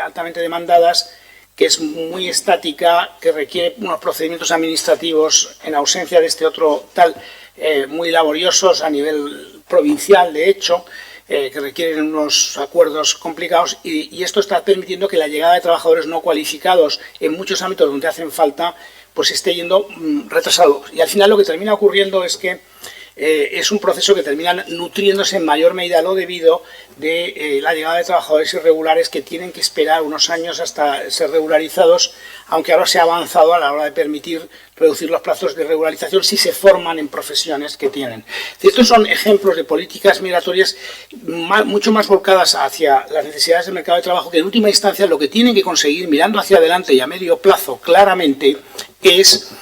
altamente demandadas, que es muy estática, que requiere unos procedimientos administrativos en ausencia de este otro tal, muy laboriosos a nivel provincial, de hecho, que requieren unos acuerdos complicados, y esto está permitiendo que la llegada de trabajadores no cualificados en muchos ámbitos donde hacen falta, pues esté yendo retrasado. Y al final lo que termina ocurriendo es que es un proceso que termina nutriéndose en mayor medida lo debido de la llegada de trabajadores irregulares que tienen que esperar unos años hasta ser regularizados, aunque ahora se ha avanzado a la hora de permitir reducir los plazos de regularización si se forman en profesiones que tienen. Estos son ejemplos de políticas migratorias mucho más volcadas hacia las necesidades del mercado de trabajo, que en última instancia lo que tienen que conseguir, mirando hacia adelante y a medio plazo claramente, es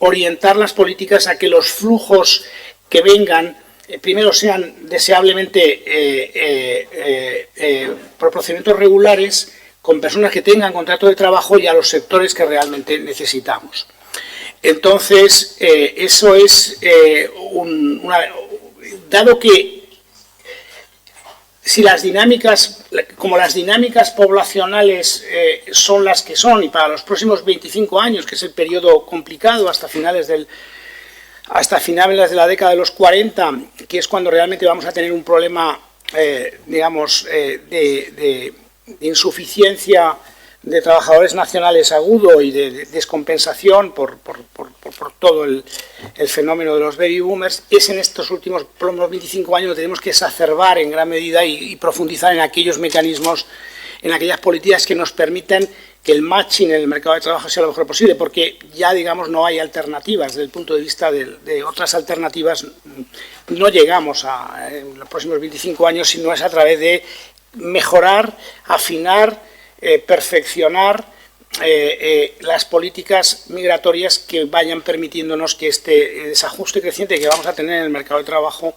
orientar las políticas a que los flujos que vengan primero sean deseablemente por procedimientos regulares, con personas que tengan contrato de trabajo y a los sectores que realmente necesitamos. Entonces, eso es dado que si las dinámicas, como las dinámicas poblacionales son las que son, y para los próximos 25 años, que es el periodo complicado hasta finales de la década de los 40, que es cuando realmente vamos a tener un problema, digamos, de insuficiencia de trabajadores nacionales agudo y de descompensación por todo el fenómeno de los baby boomers, es en estos últimos 25 años que tenemos que exacerbar en gran medida y profundizar en aquellos mecanismos, en aquellas políticas que nos permitan que el matching en el mercado de trabajo sea lo mejor posible, porque ya, digamos, no hay alternativas. Desde el punto de vista de otras alternativas, no llegamos en los próximos 25 años si no es a través de mejorar, afinar, perfeccionar las políticas migratorias que vayan permitiéndonos que este desajuste creciente que vamos a tener en el mercado de trabajo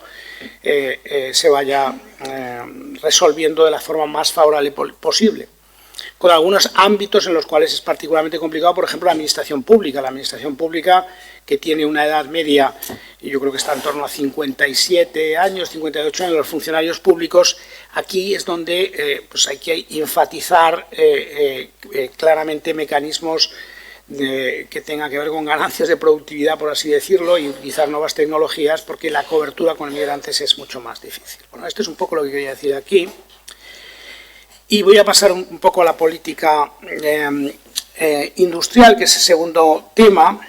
se vaya resolviendo de la forma más favorable posible, con algunos ámbitos en los cuales es particularmente complicado, por ejemplo, la administración pública. La administración pública, que tiene una edad media, y yo creo que está en torno a 57 años, 58 años, los funcionarios públicos, aquí es donde pues hay que enfatizar claramente mecanismos que tengan que ver con ganancias de productividad, por así decirlo, y utilizar nuevas tecnologías, porque la cobertura con migrantes es mucho más difícil. Bueno, esto es un poco lo que quería decir aquí. Y voy a pasar un poco a la política industrial, que es el segundo tema.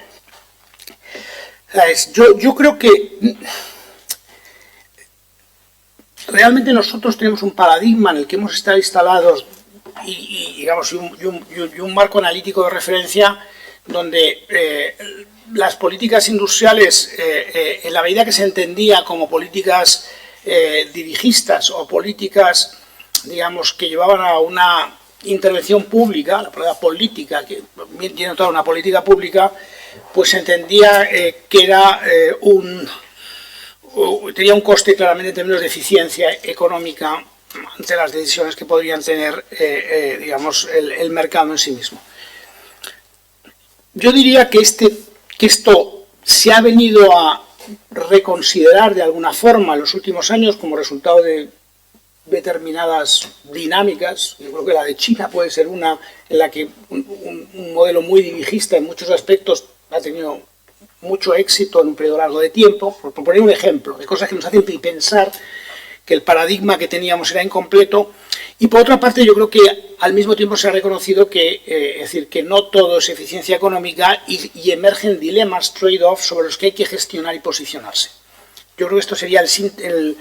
Yo creo que realmente nosotros tenemos un paradigma en el que hemos estado instalados y un marco analítico de referencia donde las políticas industriales, en la medida que se entendía como políticas dirigistas o políticas, digamos, que llevaban a una intervención pública, la palabra política, que tiene toda una política pública, pues se entendía que era tenía un coste claramente en términos de eficiencia económica ante las decisiones que podrían tener, digamos, el mercado en sí mismo. Yo diría que esto se ha venido a reconsiderar de alguna forma en los últimos años como resultado de determinadas dinámicas. Yo creo que la de China puede ser una en la que un modelo muy dirigista en muchos aspectos ha tenido mucho éxito en un periodo largo de tiempo, por poner un ejemplo de cosas que nos hacen pensar que el paradigma que teníamos era incompleto. Y por otra parte, yo creo que al mismo tiempo se ha reconocido que, es decir, que no todo es eficiencia económica y emergen dilemas, trade-offs, sobre los que hay que gestionar y posicionarse. Yo creo que esto sería el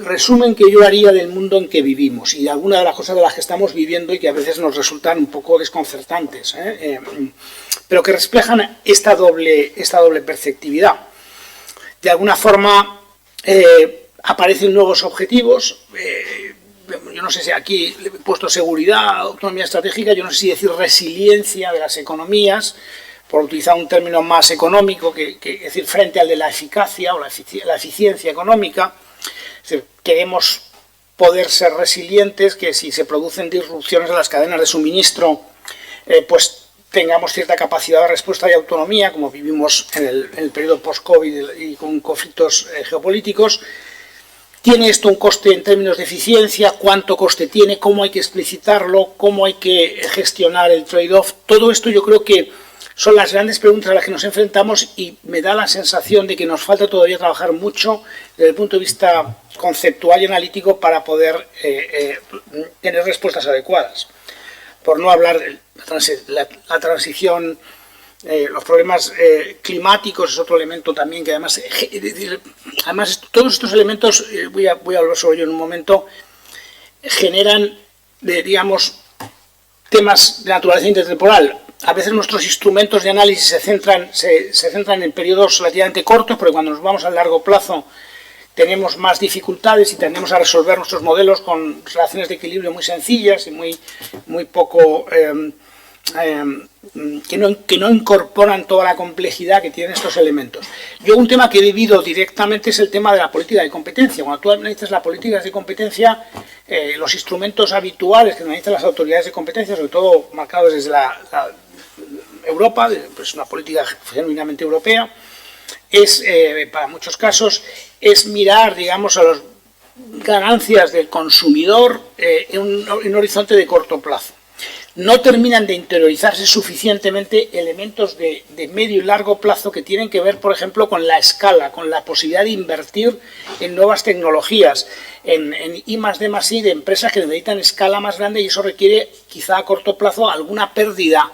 resumen que yo haría del mundo en que vivimos y de algunas de las cosas de las que estamos viviendo y que a veces nos resultan un poco desconcertantes, pero que reflejan esta doble perceptividad. De alguna forma aparecen nuevos objetivos. Yo no sé si aquí he puesto seguridad, autonomía estratégica, yo no sé si decir resiliencia de las economías, por utilizar un término más económico, es decir, frente al de la eficacia o la eficiencia económica. Es decir, queremos poder ser resilientes, que si se producen disrupciones en las cadenas de suministro, pues tengamos cierta capacidad de respuesta y autonomía, como vivimos en el periodo post-COVID y con conflictos geopolíticos. ¿Tiene esto un coste en términos de eficiencia? ¿Cuánto coste tiene? ¿Cómo hay que explicitarlo? ¿Cómo hay que gestionar el trade-off? Todo esto yo creo que son las grandes preguntas a las que nos enfrentamos y me da la sensación de que nos falta todavía trabajar mucho desde el punto de vista conceptual y analítico para poder tener respuestas adecuadas. Por no hablar de la transición Los problemas climáticos es otro elemento también que además todos estos elementos, voy a hablar sobre ello en un momento, generan, digamos, temas de naturaleza intertemporal. A veces nuestros instrumentos de análisis se centran en periodos relativamente cortos, porque cuando nos vamos a largo plazo tenemos más dificultades y tendemos a resolver nuestros modelos con relaciones de equilibrio muy sencillas y muy poco que no incorporan toda la complejidad que tienen estos elementos. Yo un tema que he vivido directamente es el tema de la política de competencia. Cuando tú analizas la política de competencia, los instrumentos habituales que analizan las autoridades de competencia, sobre todo marcados desde la Europa, pues una política genuinamente europea, es, para muchos casos, es mirar, digamos, a las ganancias del consumidor en un horizonte de corto plazo. No terminan de interiorizarse suficientemente elementos de medio y largo plazo que tienen que ver, por ejemplo, con la escala, con la posibilidad de invertir en nuevas tecnologías, en I+D+I de empresas que necesitan escala más grande, y eso requiere quizá a corto plazo alguna pérdida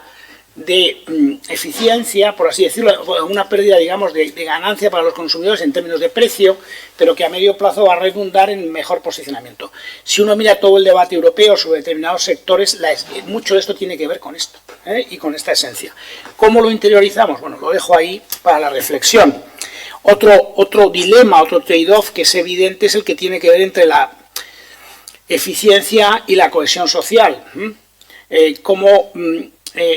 de eficiencia, por así decirlo, una pérdida, digamos, de ganancia para los consumidores en términos de precio, pero que a medio plazo va a redundar en mejor posicionamiento. Si uno mira todo el debate europeo sobre determinados sectores, mucho de esto tiene que ver con esto, y con esta esencia. ¿Cómo lo interiorizamos? Bueno, lo dejo ahí para la reflexión. Otro dilema, otro trade-off que es evidente es el que tiene que ver entre la eficiencia y la cohesión social. Cómo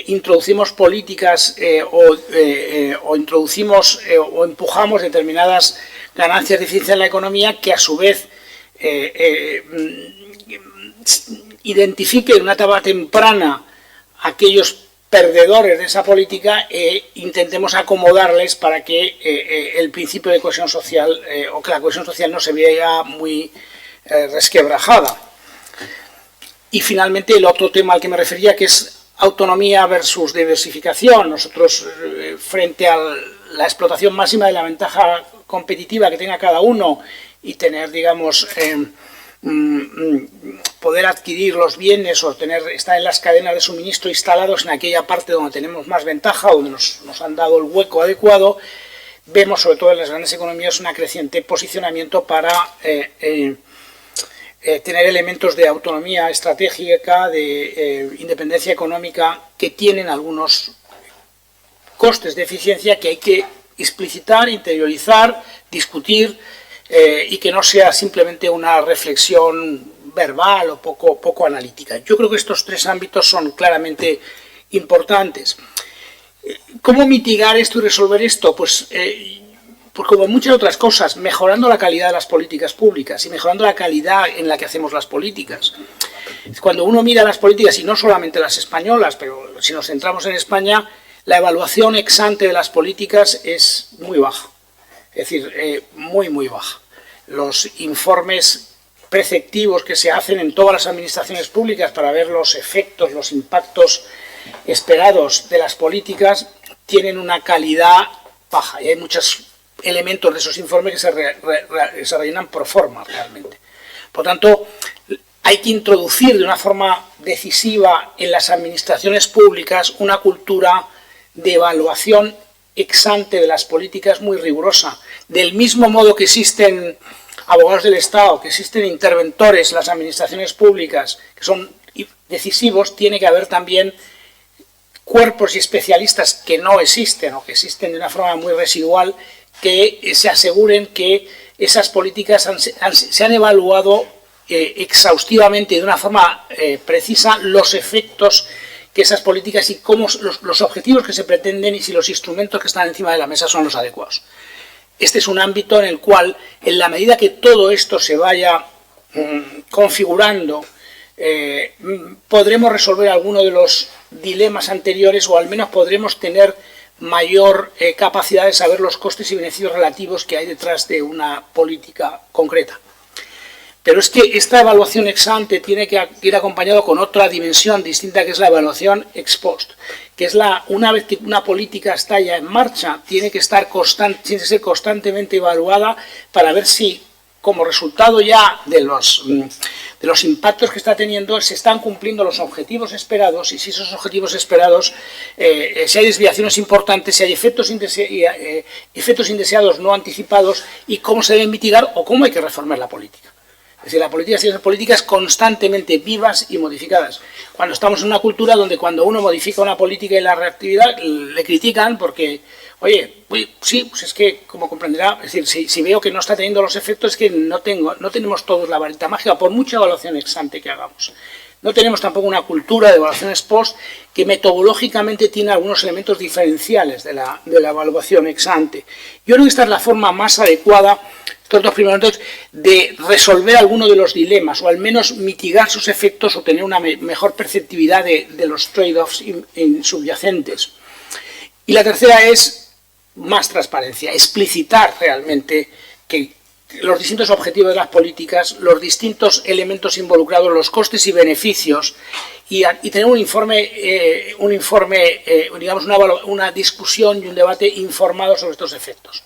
introducimos políticas o introducimos o empujamos determinadas ganancias de eficiencia en la economía que a su vez identifiquen en una etapa temprana aquellos perdedores de esa política e intentemos acomodarles para que el principio de cohesión social o que la cohesión social no se vea muy resquebrajada. Y finalmente el otro tema al que me refería, que es autonomía versus diversificación. Nosotros, frente a la explotación máxima de la ventaja competitiva que tenga cada uno y tener, digamos, poder adquirir los bienes o estar en las cadenas de suministro instalados en aquella parte donde tenemos más ventaja, donde nos han dado el hueco adecuado, vemos sobre todo en las grandes economías una creciente posicionamiento para tener elementos de autonomía estratégica, de independencia económica, que tienen algunos costes de eficiencia que hay que explicitar, interiorizar, discutir, y que no sea simplemente una reflexión verbal o poco analítica. Yo creo que estos tres ámbitos son claramente importantes. ¿Cómo mitigar esto y resolver esto? Pues como muchas otras cosas, mejorando la calidad de las políticas públicas y mejorando la calidad en la que hacemos las políticas. Cuando uno mira las políticas, y no solamente las españolas, pero si nos centramos en España, la evaluación ex ante de las políticas es muy baja. Es decir, muy baja. Los informes preceptivos que se hacen en todas las administraciones públicas para ver los efectos, los impactos esperados de las políticas, tienen una calidad baja. Y hay muchos elementos de esos informes que se rellenan pro forma realmente. Por tanto, hay que introducir de una forma decisiva en las administraciones públicas una cultura de evaluación ex ante de las políticas muy rigurosa. Del mismo modo que existen abogados del Estado, que existen interventores en las administraciones públicas que son decisivos, tiene que haber también cuerpos y especialistas que no existen o que existen de una forma muy residual, que se aseguren que esas políticas se han evaluado exhaustivamente y de una forma precisa los efectos que esas políticas y cómo los objetivos que se pretenden y si los instrumentos que están encima de la mesa son los adecuados. Este es un ámbito en el cual, en la medida que todo esto se vaya configurando, podremos resolver alguno de los dilemas anteriores, o al menos podremos tener mayor capacidad de saber los costes y beneficios relativos que hay detrás de una política concreta. Pero es que esta evaluación ex ante tiene que ir acompañado con otra dimensión distinta, que es la evaluación ex post, que es una vez que una política está ya en marcha, tiene que ser constantemente evaluada para ver si como resultresultado ya de los impactos que está teniendo, se están cumpliendo los objetivos esperados, y si esos objetivos esperados, si hay desviaciones importantes, si hay efectos indeseados no anticipados, y cómo se deben mitigar o cómo hay que reformar la política. Es decir, la política tiene que ser políticas constantemente vivas y modificadas. Cuando estamos en una cultura donde cuando uno modifica una política y la reactividad, le critican porque, oye, sí, pues es que, como comprenderá, es decir, si veo que no está teniendo los efectos, es que no tenemos todos la varita mágica, por mucha evaluación ex ante que hagamos. No tenemos tampoco una cultura de evaluación ex post que metodológicamente tiene algunos elementos diferenciales de la evaluación ex ante. Yo creo que esta es la forma más adecuada, estos dos primeros momentos, de resolver alguno de los dilemas, o al menos mitigar sus efectos o tener una mejor perceptividad de los trade-offs subyacentes. Y la tercera es más transparencia, explicitar realmente que los distintos objetivos de las políticas, los distintos elementos involucrados, los costes y beneficios, y tener un informe, digamos, una discusión y un debate informado sobre estos efectos.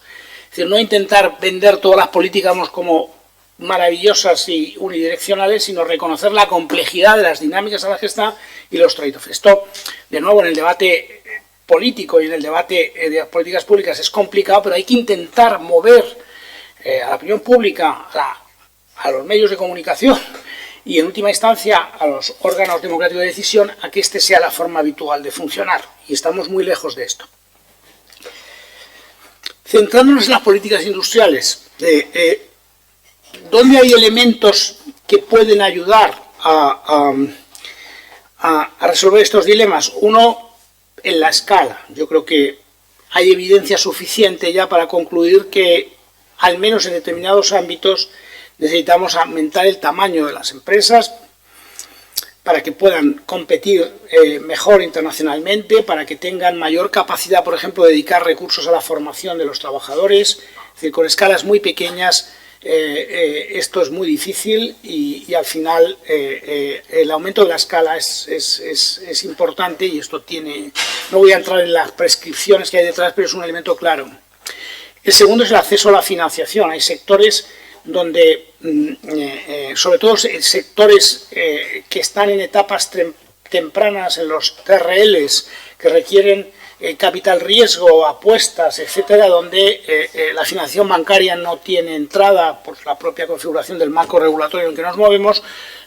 Es decir, no intentar vender todas las políticas como maravillosas y unidireccionales, sino reconocer la complejidad de las dinámicas a las que está y los trade-offs. Esto, de nuevo, en el debate político y en el debate de las políticas públicas es complicado, pero hay que intentar mover a la opinión pública, a los medios de comunicación y en última instancia a los órganos democráticos de decisión a que este sea la forma habitual de funcionar, y estamos muy lejos de esto. Centrándonos en las políticas industriales, ¿dónde hay elementos que pueden ayudar a resolver estos dilemas? Uno, en la escala. Yo creo que hay evidencia suficiente ya para concluir que, al menos en determinados ámbitos, necesitamos aumentar el tamaño de las empresas para que puedan competir mejor internacionalmente, para que tengan mayor capacidad, por ejemplo, de dedicar recursos a la formación de los trabajadores. Es decir, con escalas muy pequeñas esto es muy difícil, y al final el aumento de la escala es importante, y esto tiene... No voy a entrar en las prescripciones que hay detrás, pero es un elemento claro. El segundo es el acceso a la financiación. Hay sectores donde, sobre todo sectores que están en etapas tempranas en los TRLs, que requieren capital riesgo, apuestas, etcétera, donde la financiación bancaria no tiene entrada por la propia configuración del marco regulatorio en que nos movemos,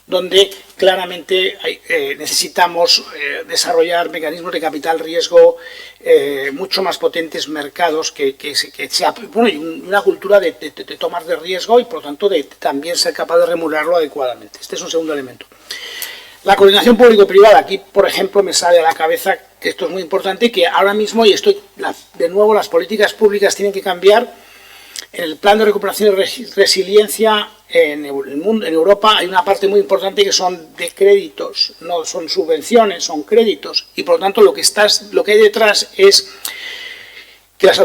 donde claramente necesitamos desarrollar mecanismos de capital riesgo mucho más potentes, mercados bueno, y una cultura de tomar de riesgo, y por lo tanto de también ser capaz de remunerarlo adecuadamente. Este es un segundo elemento. La coordinación público-privada. Aquí, por ejemplo, me sale a la cabeza que esto es muy importante, que ahora mismo, de nuevo, las políticas públicas tienen que cambiar. En el plan de recuperación y resiliencia en el mundo, en Europa, hay una parte muy importante que son de créditos, no son subvenciones, son créditos, y por lo tanto lo que hay detrás es que las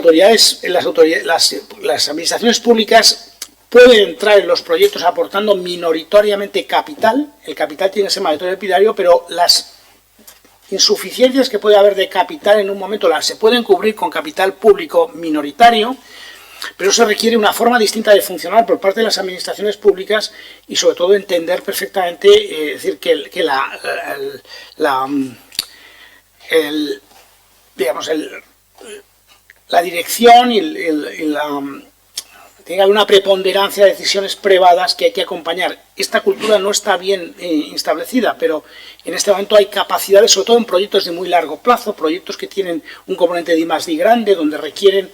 administraciones públicas pueden entrar en los proyectos aportando minoritariamente capital. El capital tiene que ser mayoritario, pero las insuficiencias que puede haber de capital en un momento se pueden cubrir con capital público minoritario, pero eso requiere una forma distinta de funcionar por parte de las administraciones públicas, y sobre todo entender perfectamente, es decir, que la dirección y tiene que haber una preponderancia de decisiones privadas que hay que acompañar. Esta cultura no está bien establecida, pero en este momento hay capacidades, sobre todo en proyectos de muy largo plazo, proyectos que tienen un componente de I+D grande, donde requieren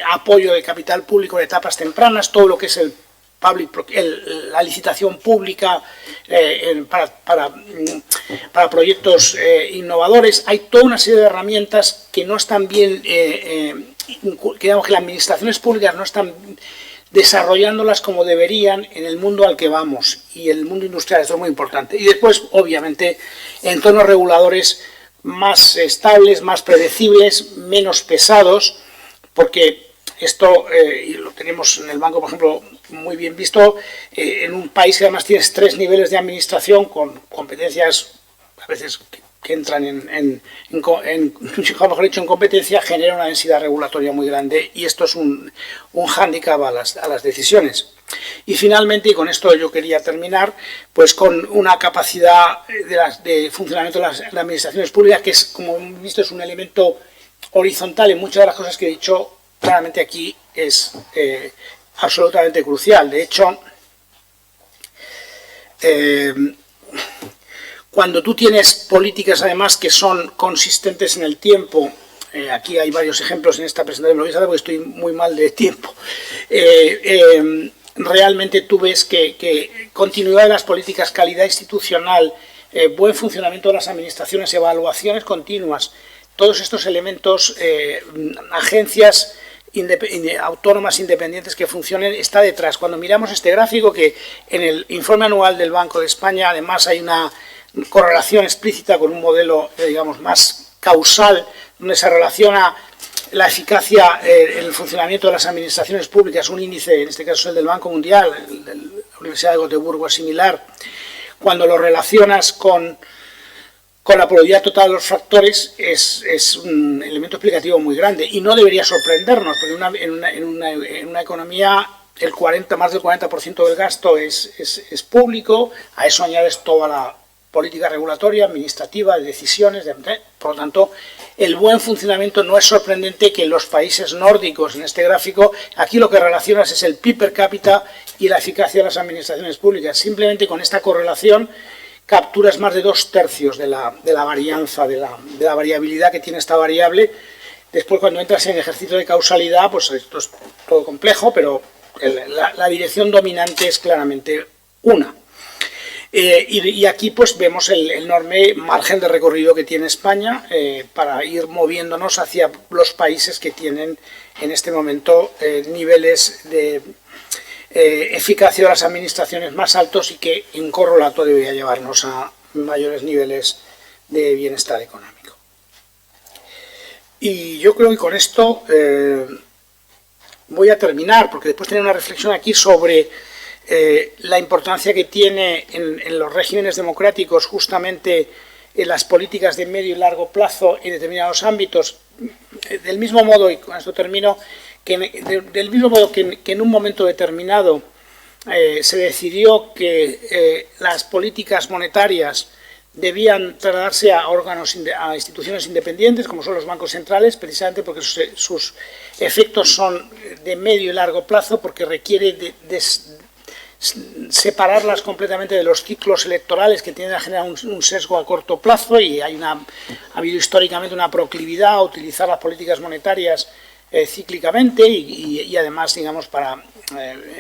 apoyo de capital público en etapas tempranas, todo lo que es la licitación pública para proyectos innovadores. Hay toda una serie de herramientas que no están bien, digamos que las administraciones públicas no están desarrollándolas como deberían en el mundo al que vamos, y el mundo industrial. Esto es muy importante. Y después, obviamente, entornos reguladores más estables, más predecibles, menos pesados, porque esto, y lo tenemos en el banco, por ejemplo, muy bien visto, en un país que además tienes 3 niveles de administración con competencias a veces que entran mejor dicho, en competencia, genera una densidad regulatoria muy grande, y esto es un hándicap a las decisiones. Y finalmente, y con esto yo quería terminar, pues con una capacidad de funcionamiento de las administraciones públicas que es, como hemos visto, es un elemento horizontal en muchas de las cosas que he dicho. Claramente aquí es absolutamente crucial. De hecho, cuando tú tienes políticas además que son consistentes en el tiempo, aquí hay varios ejemplos en esta presentación, lo voy a hacer porque estoy muy mal de tiempo, realmente tú ves que continuidad de las políticas, calidad institucional, buen funcionamiento de las administraciones, evaluaciones continuas, todos estos elementos, agencias autónomas independientes que funcionen, está detrás. Cuando miramos este gráfico, que en el informe anual del Banco de España además hay una correlación explícita con un modelo, digamos, más causal, donde se relaciona la eficacia en el funcionamiento de las administraciones públicas, un índice, en este caso es el del Banco Mundial, el de la Universidad de Gotemburgo es similar, cuando lo relacionas con la probabilidad total de los factores, es un elemento explicativo muy grande y no debería sorprendernos, porque en una economía más del 40% del gasto es público, a eso añades toda la política regulatoria, administrativa, de decisiones, por lo tanto, el buen funcionamiento no es sorprendente que en los países nórdicos, en este gráfico, aquí lo que relacionas es el PIB per cápita y la eficacia de las administraciones públicas. Simplemente con esta correlación capturas más de 2/3 de la varianza, de la variabilidad que tiene esta variable. Después, cuando entras en ejercicio de causalidad, pues esto es todo complejo, pero la dirección dominante es claramente una. Y aquí pues vemos el enorme margen de recorrido que tiene España para ir moviéndonos hacia los países que tienen en este momento niveles de eficacia de las administraciones más altos y que en correlato debería llevarnos a mayores niveles de bienestar económico. Y yo creo que con esto voy a terminar, porque después tenía una reflexión aquí sobre la importancia que tiene en los regímenes democráticos justamente en las políticas de medio y largo plazo en determinados ámbitos, del mismo modo, y con esto termino, del mismo modo que en un momento determinado se decidió que las políticas monetarias debían trasladarse a a instituciones independientes, como son los bancos centrales, precisamente porque sus efectos son de medio y largo plazo, porque requiere separarlas completamente de los ciclos electorales que tienden a generar un sesgo a corto plazo, y ha habido históricamente una proclividad a utilizar las políticas monetarias cíclicamente y además, digamos, para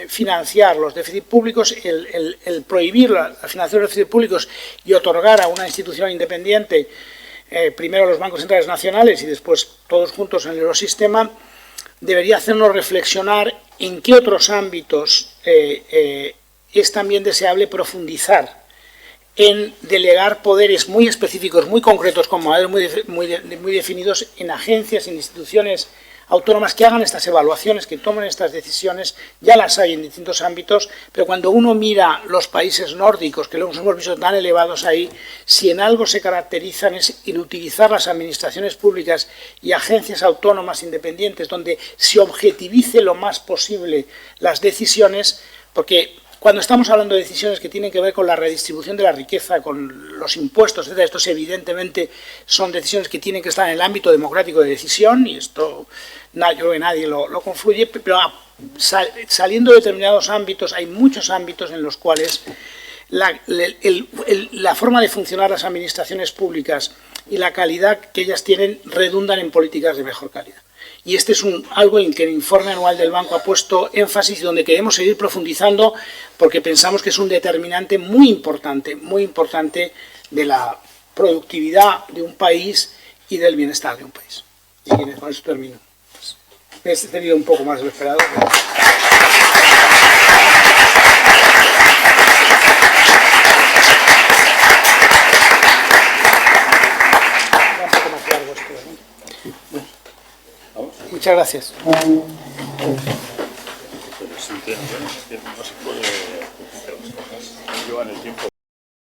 financiar los déficits públicos. El prohibir la financiación de los déficits públicos y otorgar a una institución independiente, primero los bancos centrales nacionales y después todos juntos en el eurosistema, debería hacernos reflexionar en qué otros ámbitos es también deseable profundizar en delegar poderes muy específicos, muy concretos, con modelos muy definidos en agencias, en instituciones autónomas que hagan estas evaluaciones, que tomen estas decisiones. Ya las hay en distintos ámbitos, pero cuando uno mira los países nórdicos, que los hemos visto tan elevados ahí, si en algo se caracterizan es en utilizar las administraciones públicas y agencias autónomas independientes, donde se objetivice lo más posible las decisiones, porque cuando estamos hablando de decisiones que tienen que ver con la redistribución de la riqueza, con los impuestos, etc., estos evidentemente son decisiones que tienen que estar en el ámbito democrático de decisión, y esto yo creo que nadie lo confluye, pero saliendo de determinados ámbitos, hay muchos ámbitos en los cuales la forma de funcionar las administraciones públicas y la calidad que ellas tienen redundan en políticas de mejor calidad. Y este es algo en que el informe anual del Banco ha puesto énfasis y donde queremos seguir profundizando, porque pensamos que es un determinante muy importante de la productividad de un país y del bienestar de un país. Y con eso termino. He tenido un poco más de lo esperado. Pero... Muchas gracias. No se puede, llevan el tiempo.